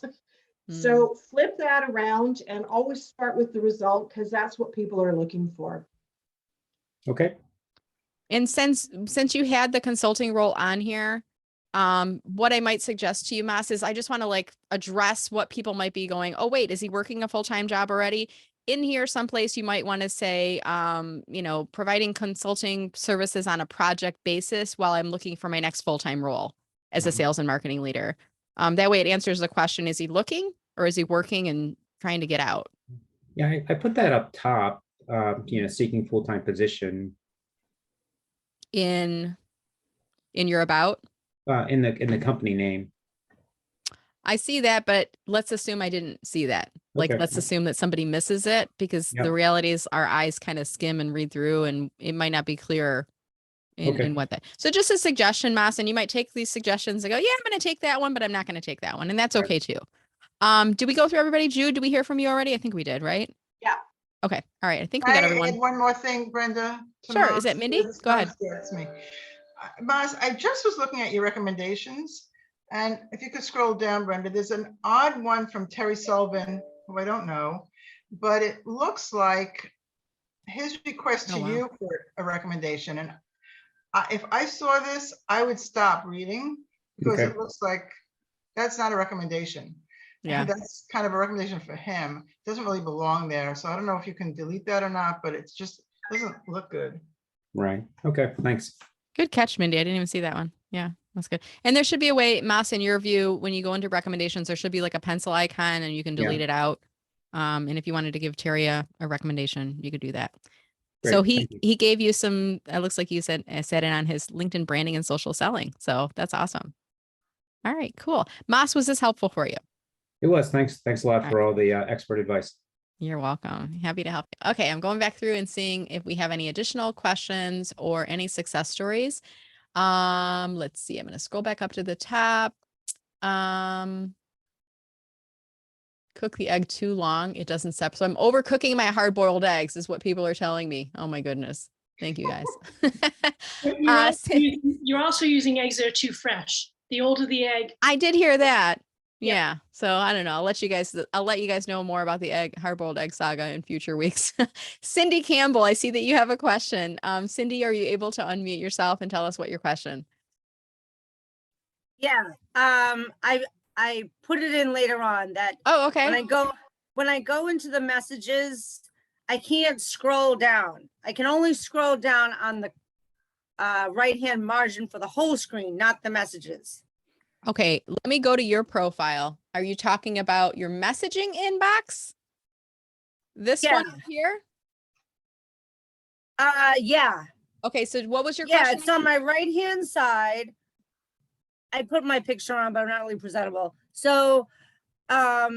So flip that around and always start with the result because that's what people are looking for. Okay. And since you had the consulting role on here, what I might suggest to you, Mas, is I just want to like address what people might be going, oh, wait, is he working a full-time job already? In here, someplace you might want to say, you know, providing consulting services on a project basis while I'm looking for my next full-time role as a sales and marketing leader. That way it answers the question, is he looking or is he working and trying to get out? Yeah, I put that up top, you know, seeking full-time position In your about? in the company name. I see that, but let's assume I didn't see that. Like, Okay. let's assume that somebody misses it because Yep. the reality is our eyes kind of skim and read through and it might not be clear in, Okay. in what that. So just a suggestion, Mas, and you might take these suggestions and go, yeah, I'm going to take that one, but I'm not going to take that one. And that's Right. okay too. Did we go through everybody? Jude, did we hear from you already? I think we did, right? Yeah. Okay. All right. I think we Can got I add everyone. one more thing, Brenda? to Sure. Mas? Is it Mindy? This Go ahead. It's me. Mas, I just was looking at your recommendations, and if you could scroll down, Brenda, there's an odd one from Terry Sullivan, who I don't know, but it looks like his request Oh, to wow. you for a recommendation. And if I saw this, I would stop reading because Okay. it looks like that's not a recommendation. Yeah. And that's kind of a recommendation for him. Doesn't really belong there. So I don't know if you can delete that or not, but it's just doesn't look good. Right. Okay. Thanks. Good catch, Mindy. I didn't even see that one. Yeah, that's good. And there should be a way, Mas, in your view, when you go into recommendations, there should be like a pencil icon and you can delete it out. And if you wanted to give Terry a recommendation, you could do that. Great. So Thank you. he gave you some, it looks like you said it on his LinkedIn branding and social selling. So that's awesome. All right, cool. Mas, was this helpful for you? It was. Thanks. Thanks a lot All for all the expert advice. You're welcome. Happy to help you. Okay, I'm going back through and seeing if we have any additional questions or any success stories. Let's see. I'm going to scroll back up to the top. Cook the egg too long, it doesn't separate. So I'm overcooking my hard-boiled eggs is what people are telling me. Oh my goodness. Thank you guys. You're also using eggs that are too fresh. The older the egg. I did hear that. Yep. Yeah. So I don't know. I'll let you guys know more about the hard-boiled egg saga in future weeks. Cindy Campbell, I see that you have a question. Cindy, are you able to unmute yourself and tell us what your question? Yeah. I put it in later on that Oh, okay. when I go into the messages, I can't scroll down. I can only scroll down on the right-hand margin for the whole screen, not the messages. Okay, let me go to your profile. Are you talking about your messaging inbox? This one here? Yeah. Okay, so what was your Yeah, question? it's on my right-hand side. I put my picture on, but I'm not really presentable. So, yeah,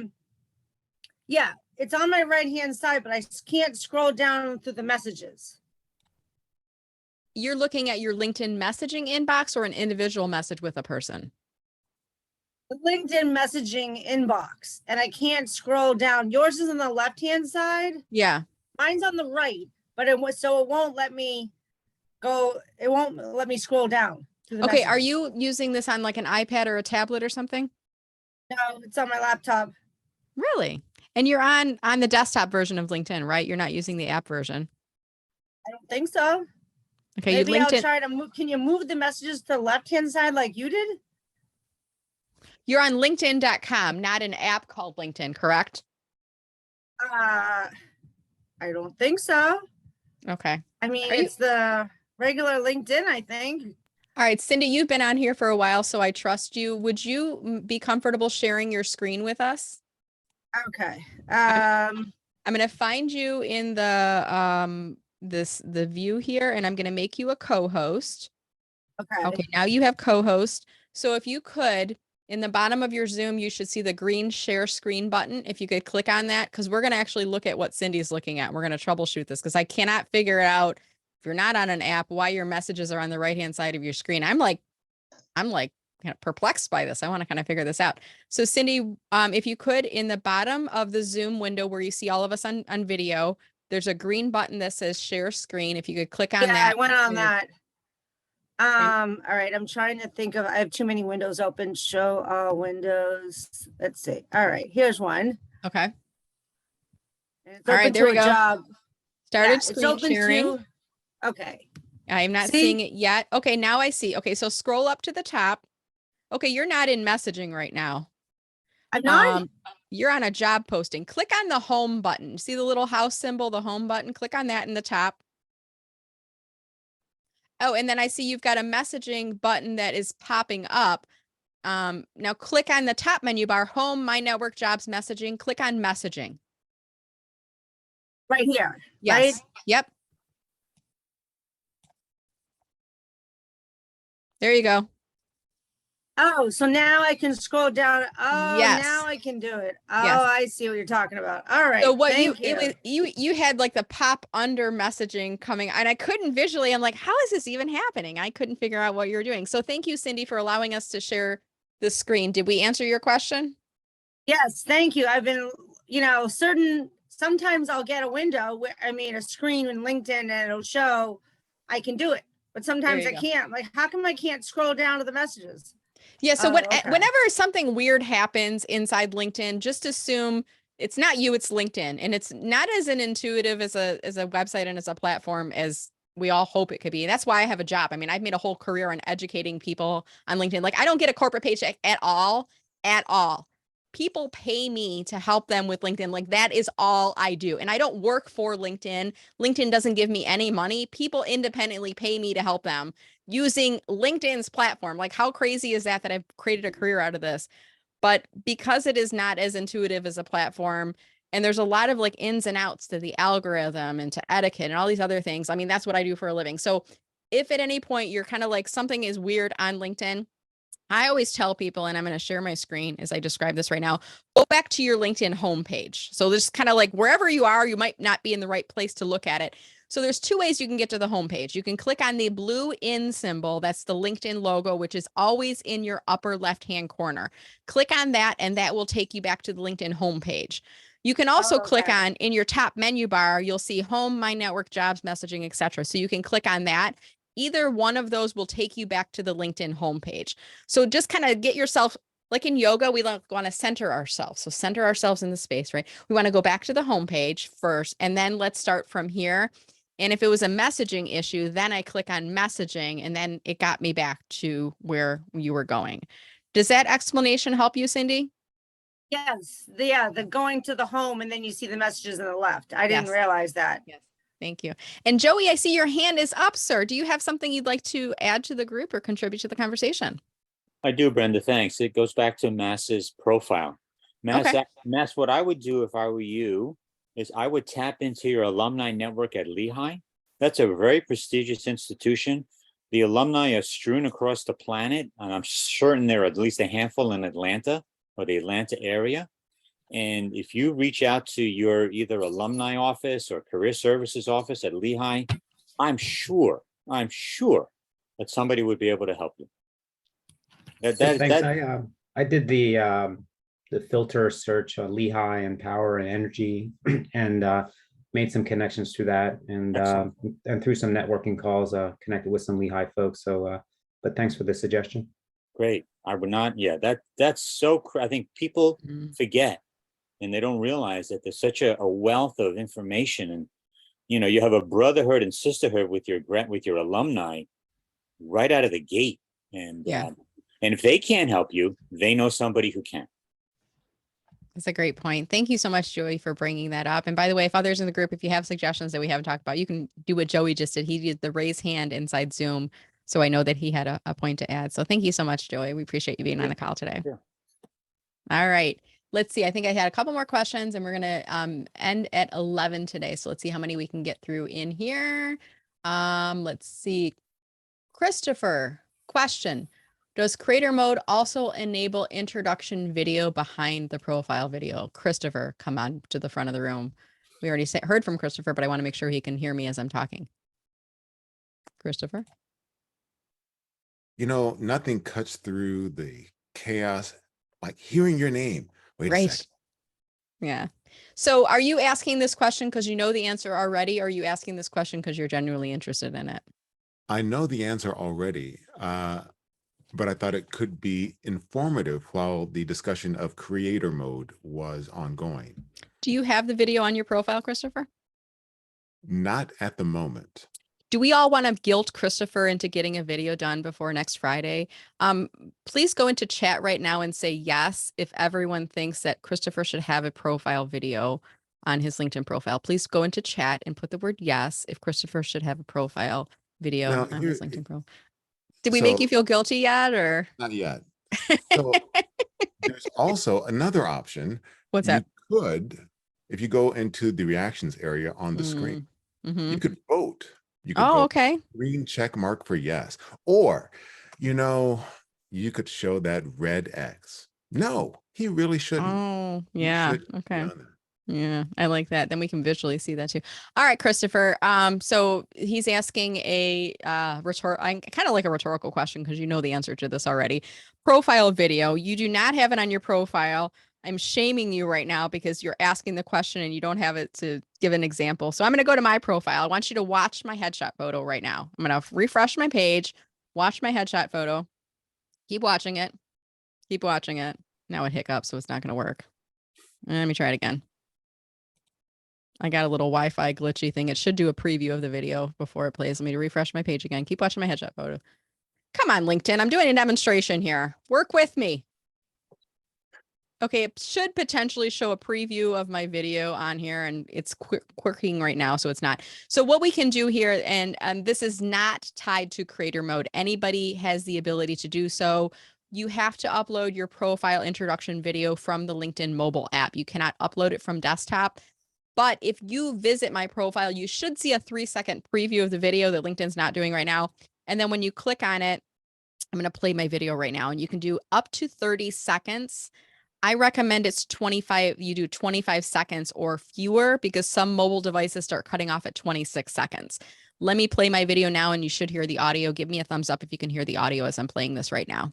it's on my right-hand side, but I can't scroll down through the messages. You're looking at your LinkedIn messaging inbox or an individual message with a person? The LinkedIn messaging inbox, and I can't scroll down. Yours is on the left-hand side. Yeah. Mine's on the right, but it won't let me go. It won't let me scroll down. Okay, are you using this on like an iPad or a tablet or something? No, it's on my laptop. Really? And you're on the desktop version of LinkedIn, right? You're not using the app version. I don't think so. Okay, Maybe you I'll LinkedIn. try to move. Can you move the messages to the left-hand side like you did? You're on LinkedIn.com, not an app called LinkedIn, correct? I don't think so. Okay. I mean, it's the regular LinkedIn, I think. All right, Cindy, you've been on here for a while, so I trust you. Would you be comfortable sharing your screen with us? Okay. I'm going to find you in the the view here, and I'm going to make you a co-host. Okay. Okay, now you have co-host. So if you could, in the bottom of your Zoom, you should see the green share screen button. If you could click on that, because we're going to actually look at what Cindy's looking at. We're going to troubleshoot this because I cannot figure it out. If you're not on an app, why your messages are on the right-hand side of your screen. I'm like kind of perplexed by this. I want to kind of figure this out. So Cindy, if you could, in the bottom of the Zoom window where you see all of us on video, there's a green button that says share screen. If you could click on that. I went on that. All right, I'm trying to think of, I have too many windows open. Show all windows. Let's see. All right, here's one. Okay. And it's All right, open there to we a go. job. Started Yeah, it's screen open sharing. to, okay. I'm not See? seeing it yet. Okay, now I see. Okay, so scroll up to the top. Okay, you're not in messaging right now. I'm not, You're on a job posting. Click on the home button. See the little house symbol, the home button? Click on that in the top. Oh, and then I see you've got a messaging button that is popping up. Now click on the top menu bar, home, my network, jobs, messaging. Click on messaging. right here, Yes. right? Yep. There you go. Oh, so now I can scroll down. Oh, Yes. now I can do it. Oh, Yes. I see what you're talking about. All right, So what thank you. you had like the pop under messaging coming, and I couldn't visually, I'm like, how is this even happening? I couldn't figure out what you were doing. So thank you, Cindy, for allowing us to share the screen. Did we answer your question? Yes, thank you. I've been, sometimes I'll get a window where, a screen in LinkedIn and it'll show I can do it, but sometimes you I go. can't. Like, how come I can't scroll down to the messages? Yeah. So Oh, okay. whenever something weird happens inside LinkedIn, just assume it's not you, it's LinkedIn. And it's not as an intuitive as a website and as a platform as we all hope it could be. And that's why I have a job. I mean, I've made a whole career on educating people on LinkedIn. Like, I don't get a corporate paycheck at all. People pay me to help them with LinkedIn. Like, that is all I do. And I don't work for LinkedIn. LinkedIn doesn't give me any money. People independently pay me to help them using LinkedIn's platform. Like, how crazy is that I've created a career out of this? But because it is not as intuitive as a platform, and there's a lot of like ins and outs to the algorithm and to etiquette and all these other things. I mean, that's what I do for a living. So if at any point you're kind of like something is weird on LinkedIn, I always tell people, and I'm going to share my screen as I describe this right now, go back to your LinkedIn homepage. So there's kind of like wherever you are, you might not be in the right place to look at it. So there's two ways you can get to the homepage. You can click on the blue in symbol. That's the LinkedIn logo, which is always in your upper left-hand corner. Click on that, and that will take you back to the LinkedIn homepage. You can also click on in your top menu bar, you'll see home, my network, jobs, messaging, etc. So you can click on that. Either one of those will take you back to the LinkedIn homepage. So just kind of get yourself, like in yoga, we want to center ourselves. So center ourselves in the space, right? We want to go back to the homepage first, and then let's start from here. And if it was a messaging issue, then I click on messaging, and then it got me back to where you were going. Does that explanation help you, Cindy? Yes, the going to the home and then you see the messages on the left. I didn't realize that. Yes. Thank you. And Joey, I see your hand is up, sir. Do you have something you'd like to add to the group or contribute to the conversation? I do, Brenda. Thanks. It goes back to Mass's profile. Mass, what I would do if I were you is I would tap into your alumni network at Lehigh. That's a very prestigious institution. The alumni are strewn across the planet, and I'm certain there are at least a handful in Atlanta or the Atlanta area. And if you reach out to your either alumni office or career services office at Lehigh, I'm sure that somebody would be able to help you. Thanks. I did the filter search on Lehigh and power and energy and made some connections through that and through some networking calls connected with some Lehigh folks. So, but thanks for the suggestion. Great. I would not. Yeah, that's so. I think people forget. And they don't realize that there's such a wealth of information, and you have a brotherhood and sisterhood with your alumni right out of the gate. And and if they can't help you, they know somebody who can. That's a great point. Thank you so much, Joey, for bringing that up. And by the way, if others in the group, if you have suggestions that we haven't talked about, you can do what Joey just did. He did the raise hand inside Zoom, so I know that he had a point to add. So thank you so much, Joey. We appreciate you being on the call today. Sure. All right. Let's see. I think I had a couple more questions, and we're going to end at 11 today. So let's see how many we can get through in here. Let's see. Christopher, question. Does creator mode also enable introduction video behind the profile video? Christopher, come on to the front of the room. We already heard from Christopher, but I want to make sure he can hear me as I'm talking. Christopher? Nothing cuts through the chaos like hearing your name. Wait a second. Yeah. So are you asking this question because you know the answer already, or are you asking this question because you're genuinely interested in it? I know the answer already, but I thought it could be informative while the discussion of creator mode was ongoing. Do you have the video on your profile, Christopher? Not at the moment. Do we all want to guilt Christopher into getting a video done before next Friday? Please go into chat right now and say yes if everyone thinks that Christopher should have a profile video on his LinkedIn profile. Please go into chat and put the word yes if Christopher should have a profile video Now, on here, his LinkedIn profile. Did we make you feel guilty yet, or? Not yet. So there's also another option. What's You that? could, if you go into the reactions area on the screen, Mm-hmm. you could vote. You could Oh, vote okay. green check mark for yes. Or, you could show that red X. No, he really shouldn't. Oh, He yeah. shouldn't have Okay. done that. Yeah, I like that. Then we can visually see that too. All right, Christopher. So he's asking a kind of like a rhetorical question because you know the answer to this already. Profile video. You do not have it on your profile. I'm shaming you right now because you're asking the question and you don't have it to give an example. So I'm going to go to my profile. I want you to watch my headshot photo right now. I'm going to refresh my page, watch my headshot photo. Keep watching it. Keep watching it. Now it hiccups, so it's not going to work. Let me try it again. I got a little Wi-Fi glitchy thing. It should do a preview of the video before it plays. Let me refresh my page again. Keep watching my headshot photo. Come on, LinkedIn. I'm doing a demonstration here. Work with me. Okay, it should potentially show a preview of my video on here, and it's quirking right now, so it's not. So what we can do here, and this is not tied to creator mode. Anybody has the ability to do so. You have to upload your profile introduction video from the LinkedIn mobile app. You cannot upload it from desktop. But if you visit my profile, you should see a 3-second preview of the video that LinkedIn's not doing right now. And then when you click on it, I'm going to play my video right now, and you can do up to 30 seconds. I recommend it's 25. You do 25 seconds or fewer because some mobile devices start cutting off at 26 seconds. Let me play my video now, and you should hear the audio. Give me a thumbs up if you can hear the audio as I'm playing this right now.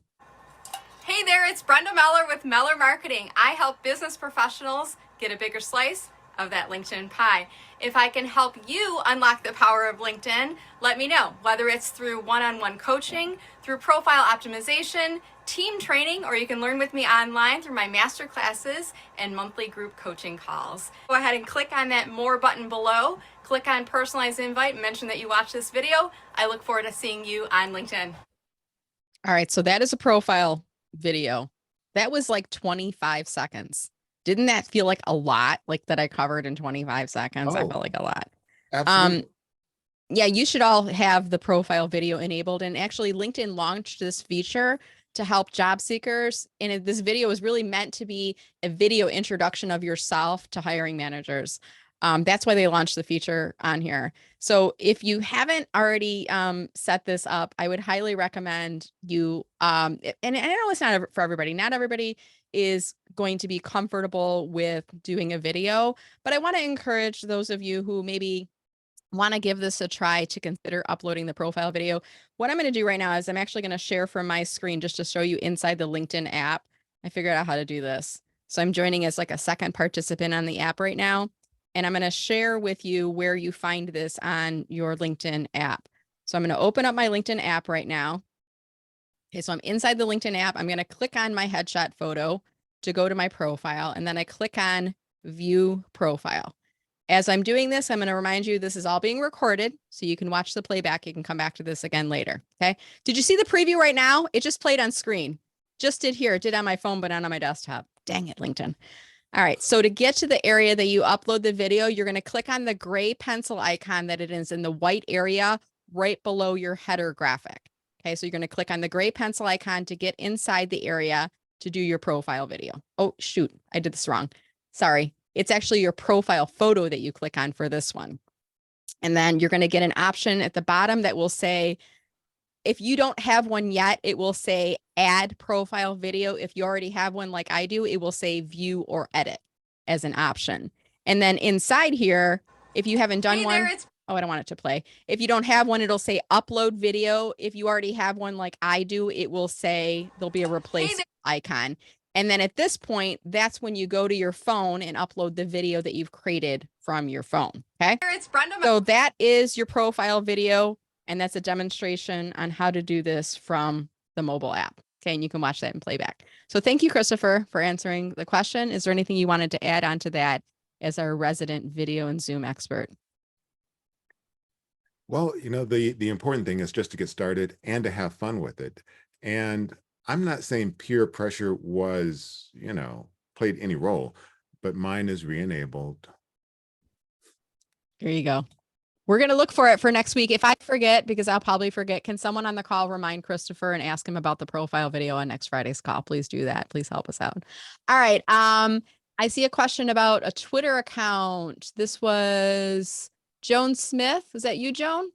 Hey there, it's Brenda Meller with Meller Marketing. I help business professionals get a bigger slice of that LinkedIn pie. If I can help you unlock the power of LinkedIn, let me know, whether it's through one-on-one coaching, through profile optimization, team training, or you can learn with me online through my master classes and monthly group coaching calls. Go ahead and click on that more button below, click on personalized invite, and mention that you watched this video. I look forward to seeing you on LinkedIn. All right, so that is a profile video. That was like 25 seconds. Didn't that feel like a lot, like that I covered in 25 seconds? I felt like a lot. Absolutely. Yeah, you should all have the profile video enabled. And actually, LinkedIn launched this feature to help job seekers. And this video is really meant to be a video introduction of yourself to hiring managers. That's why they launched the feature on here. So if you haven't already set this up, I would highly recommend you, and I know it's not for everybody. Not everybody is going to be comfortable with doing a video, but I want to encourage those of you who maybe want to give this a try to consider uploading the profile video. What I'm going to do right now is I'm actually going to share from my screen just to show you inside the LinkedIn app. I figured out how to do this. So I'm joining as like a second participant on the app right now. And I'm going to share with you where you find this on your LinkedIn app. So I'm going to open up my LinkedIn app right now. Okay, so I'm inside the LinkedIn app. I'm going to click on my headshot photo to go to my profile, and then I click on view profile. As I'm doing this, I'm going to remind you this is all being recorded, so you can watch the playback. You can come back to this again later. Okay. Did you see the preview right now? It just played on screen. Just did here. It did on my phone, but not on my desktop. Dang it, LinkedIn. All right. So to get to the area that you upload the video, you're going to click on the gray pencil icon that it is in the white area right below your header graphic. Okay. So you're going to click on the gray pencil icon to get inside the area to do your profile video. Oh, shoot. I did this wrong. Sorry. It's actually your profile photo that you click on for this one. And then you're going to get an option at the bottom that will say, if you don't have one yet, it will say add profile video. If you already have one like I do, it will say view or edit as an option. And then inside here, if you haven't done one, oh, I don't want it to play. If you don't have one, it'll say upload video. If you already have one like I do, it will say there'll be a replace icon. And then at this point, that's when you go to your phone and upload the video that you've created from your phone. Okay. So that is your profile video. And that's a demonstration on how to do this from the mobile app. Okay, and you can watch that in playback. So thank you, Christopher, for answering the question. Is there anything you wanted to add on to that as our resident video and Zoom expert? Well, the important thing is just to get started and to have fun with it. And I'm not saying peer pressure was, played any role, but mine is re-enabled. There you go. We're going to look for it for next week. If I forget, because I'll probably forget, can someone on the call remind Christopher and ask him about the profile video on next Friday's call? Please do that. Please help us out. All right. I see a question about a Twitter account. This was Joan Smith. Is that you, Joan?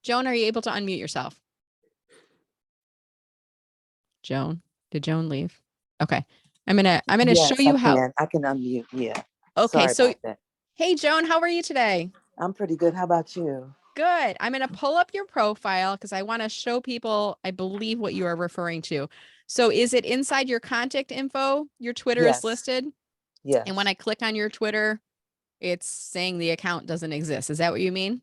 Joan, are you able to unmute yourself? Joan, did Joan leave? Okay. I'm gonna Yes, show you I how. can. I can unmute. Yeah. Okay, Sorry so about that. hey, Joan, how are you today? I'm pretty good. How about you? Good. I'm going to pull up your profile because I want to show people, I believe, what you are referring to. So is it inside your contact info? Your Twitter is Yes. listed? Yes. And when I click on your Twitter, it's saying the account doesn't exist. Is that what you mean?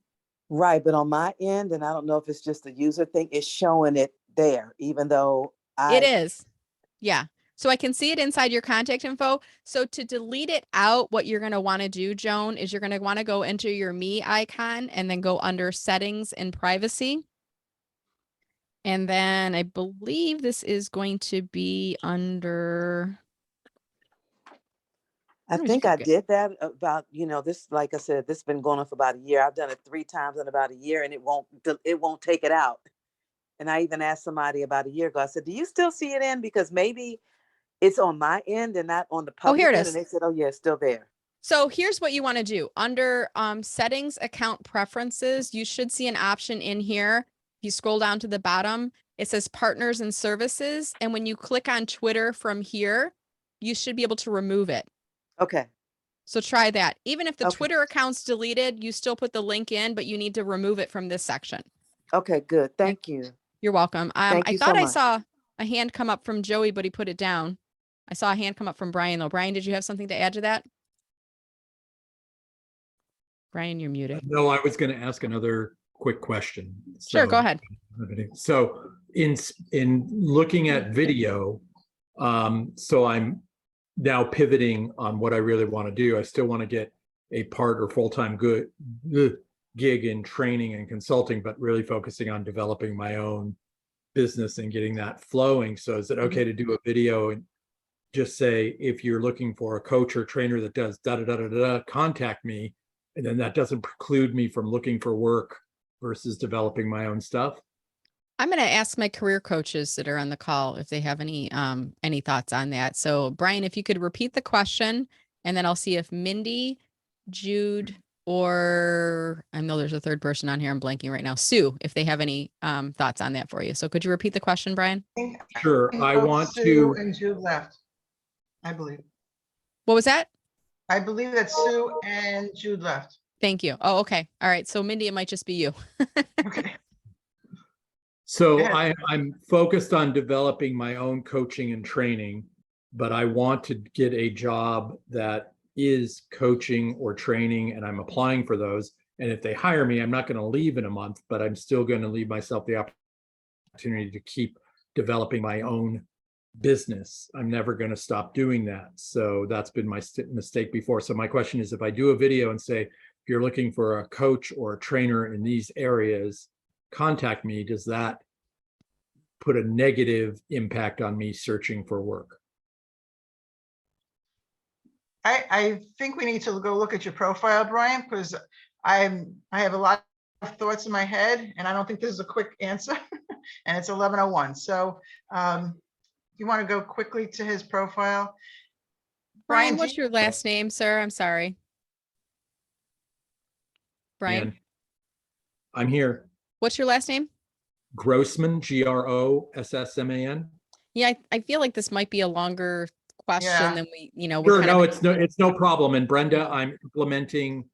Right. But on my end, and I don't know if it's just a user thing, it's showing it there, even though It is. Yeah. So I can see it inside your contact info. So to delete it out, what you're going to want to do, Joan, is you're going to want to go into your me icon and then go under settings and privacy. And then I believe this is going to be under. I think I did that about, this, like I said, this has been going on for about a year. I've done it 3 times in about a year and it won't take it out. And I even asked somebody about a year ago, I said, do you still see it in? Because maybe it's on my end and not on the public here it end. is. And they said, oh yeah, it's still there. So here's what you want to do. Under settings, account preferences, you should see an option in here. If you scroll down to the bottom, it says partners and services. And when you click on Twitter from here, you should be able to remove it. Okay. So try that. Even if the Okay. Twitter account's deleted, you still put the link in, but you need to remove it from this section. Okay, good. Thank you. You're welcome. Thank I you thought so I much. saw a hand come up from Joey, but he put it down. I saw a hand come up from Brian though. Brian, did you have something to add to that? Brian, you're muted. No, I was going to ask another quick question. Sure, go ahead. So in looking at video, so I'm now pivoting on what I really want to do. I still want to get a part or full-time gig in training and consulting, but really focusing on developing my own business and getting that flowing. So is it okay to do a video and just say, if you're looking for a coach or trainer that does contact me, and then that doesn't preclude me from looking for work versus developing my own stuff? I'm going to ask my career coaches that are on the call if they have any thoughts on that. So Brian, if you could repeat the question, and then I'll see if Mindy, Jude, or I know there's a third person on here. I'm blanking right now. Sue, if they have any thoughts on that for you. So could you repeat the question, Brian? Sure. I want Sue to. and Jude left, I believe. What was that? I believe that Sue and Jude left. Thank you. Oh, okay. All right. So Mindy, it might just be you. Okay. So I'm focused on developing my own coaching and training, but I want to get a job that is coaching or training, and I'm applying for those. And if they hire me, I'm not going to leave in a month, but I'm still going to leave myself the opportunity to keep developing my own business. I'm never going to stop doing that. So that's been my mistake before. So my question is, if I do a video and say, if you're looking for a coach or a trainer in these areas, contact me, does that put a negative impact on me searching for work? I think we need to go look at your profile, Brian, because I have a lot of thoughts in my head, and I don't think this is a quick answer. And it's 11:01. So you want to go quickly to his profile? Brian, do what's your last name, sir? I'm sorry. Brian, And I'm here. what's your last name? Grossman, Grossman. Yeah, I feel like this might be a longer question Yeah. than we're Sure, kind no, of. it's no problem. And Brenda, I'm implementing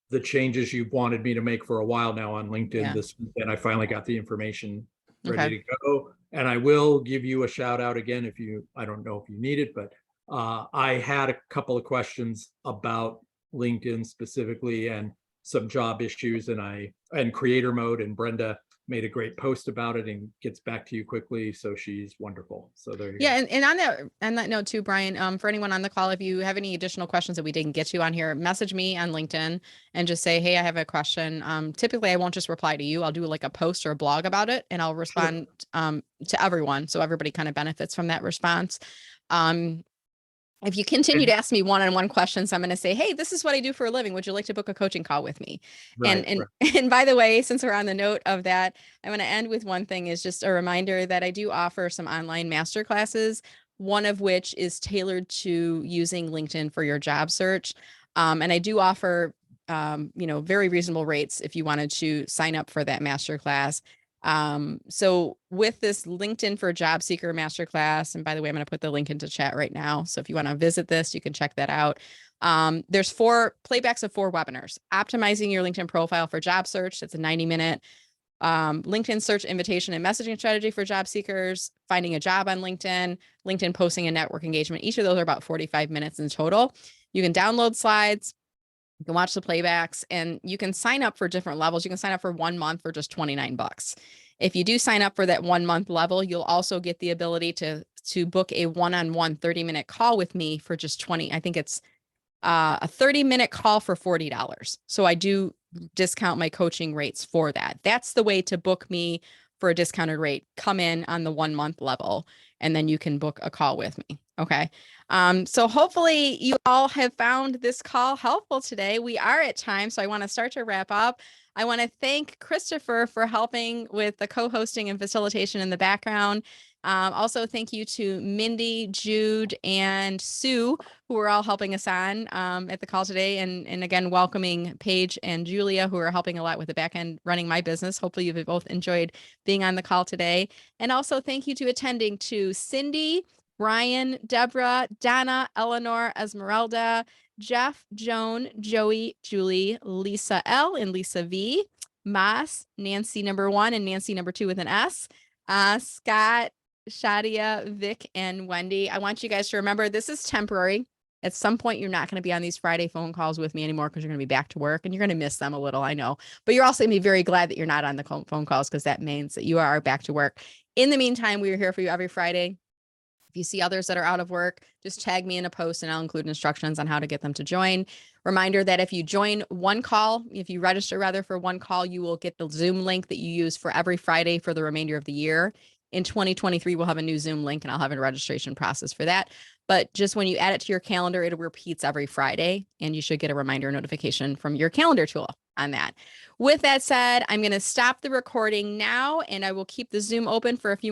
the changes you've wanted me to make for a while now on LinkedIn Yeah. this week, and I finally got the information Okay. ready to go. And I will give you a shout out again if I don't know if you need it, but I had a couple of questions about LinkedIn specifically, and some job issues, and creator mode, and Brenda made a great post about it and gets back to you quickly. So she's wonderful. So there you go. Yeah, and on that note too, Brian, for anyone on the call, if you have any additional questions that we didn't get to on here, message me on LinkedIn and just say, hey, I have a question. Typically I won't just reply to you. I'll do like a post or a blog about it, and I'll respond to everyone, so everybody kind of benefits from that response. If you continue to ask me one-on-one questions, I'm going to say, hey, this is what I do for a living. Would you like to book a coaching call with me? Right, And by the way, since we're on the note of that, I want to end with one thing, is just a reminder that I do offer some online master classes, one of which is tailored to using LinkedIn for your job search. And I do offer, very reasonable rates if you wanted to sign up for that master class. So with this LinkedIn for Job Seeker Masterclass, and by the way, I'm going to put the link into chat right now. So if you want to visit this, you can check that out. There's 4 playbacks of 4 webinars: optimizing your LinkedIn profile for job search. That's a 90-minute LinkedIn search invitation and messaging strategy for job seekers, finding a job on LinkedIn, LinkedIn posting and network engagement. Each of those are about 45 minutes in total. You can download slides. You can watch the playbacks, and you can sign up for different levels. You can sign up for 1 month for just $29. If you do sign up for that 1 month level, you'll also get the ability to book a one-on-one 30-minute call with me for just 20. I think it's a 30-minute call for $40. So I do discount my coaching rates for that. That's the way to book me for a discounted rate. Come in on the 1 month level, and then you can book a call with me. Okay. So hopefully you all have found this call helpful today. We are at time, so I want to start to wrap up. I want to thank Christopher for helping with the co-hosting and facilitation in the background. Also, thank you to Mindy, Jude, and Sue, who are all helping us on at the call today. And again, welcoming Paige and Julia, who are helping a lot with the back end running my business. Hopefully you've both enjoyed being on the call today. And also thank you to attending to Cindy, Brian, Deborah, Donna, Eleanor, Esmeralda, Jeff, Joan, Joey, Julie, Lisa L, and Lisa V, Mas, Nancy number 1 and Nancy number 2 with an S, Scott, Shadia, Vic, and Wendy. I want you guys to remember this is temporary. At some point, you're not going to be on these Friday phone calls with me anymore, because you're going to be back to work and you're going to miss them a little, I know. But you're also going to be very glad that you're not on the phone calls, because that means that you are back to work. In the meantime, we are here for you every Friday. If you see others that are out of work, just tag me in a post and I'll include instructions on how to get them to join. Reminder that if you join one call, if you register rather for one call, you will get the Zoom link that you use for every Friday for the remainder of the year. In 2023, we'll have a new Zoom link, and I'll have a registration process for that. But just when you add it to your calendar, it repeats every Friday, and you should get a reminder notification from your calendar tool on that. With that said, I'm going to stop the recording now, and I will keep the Zoom open for a few more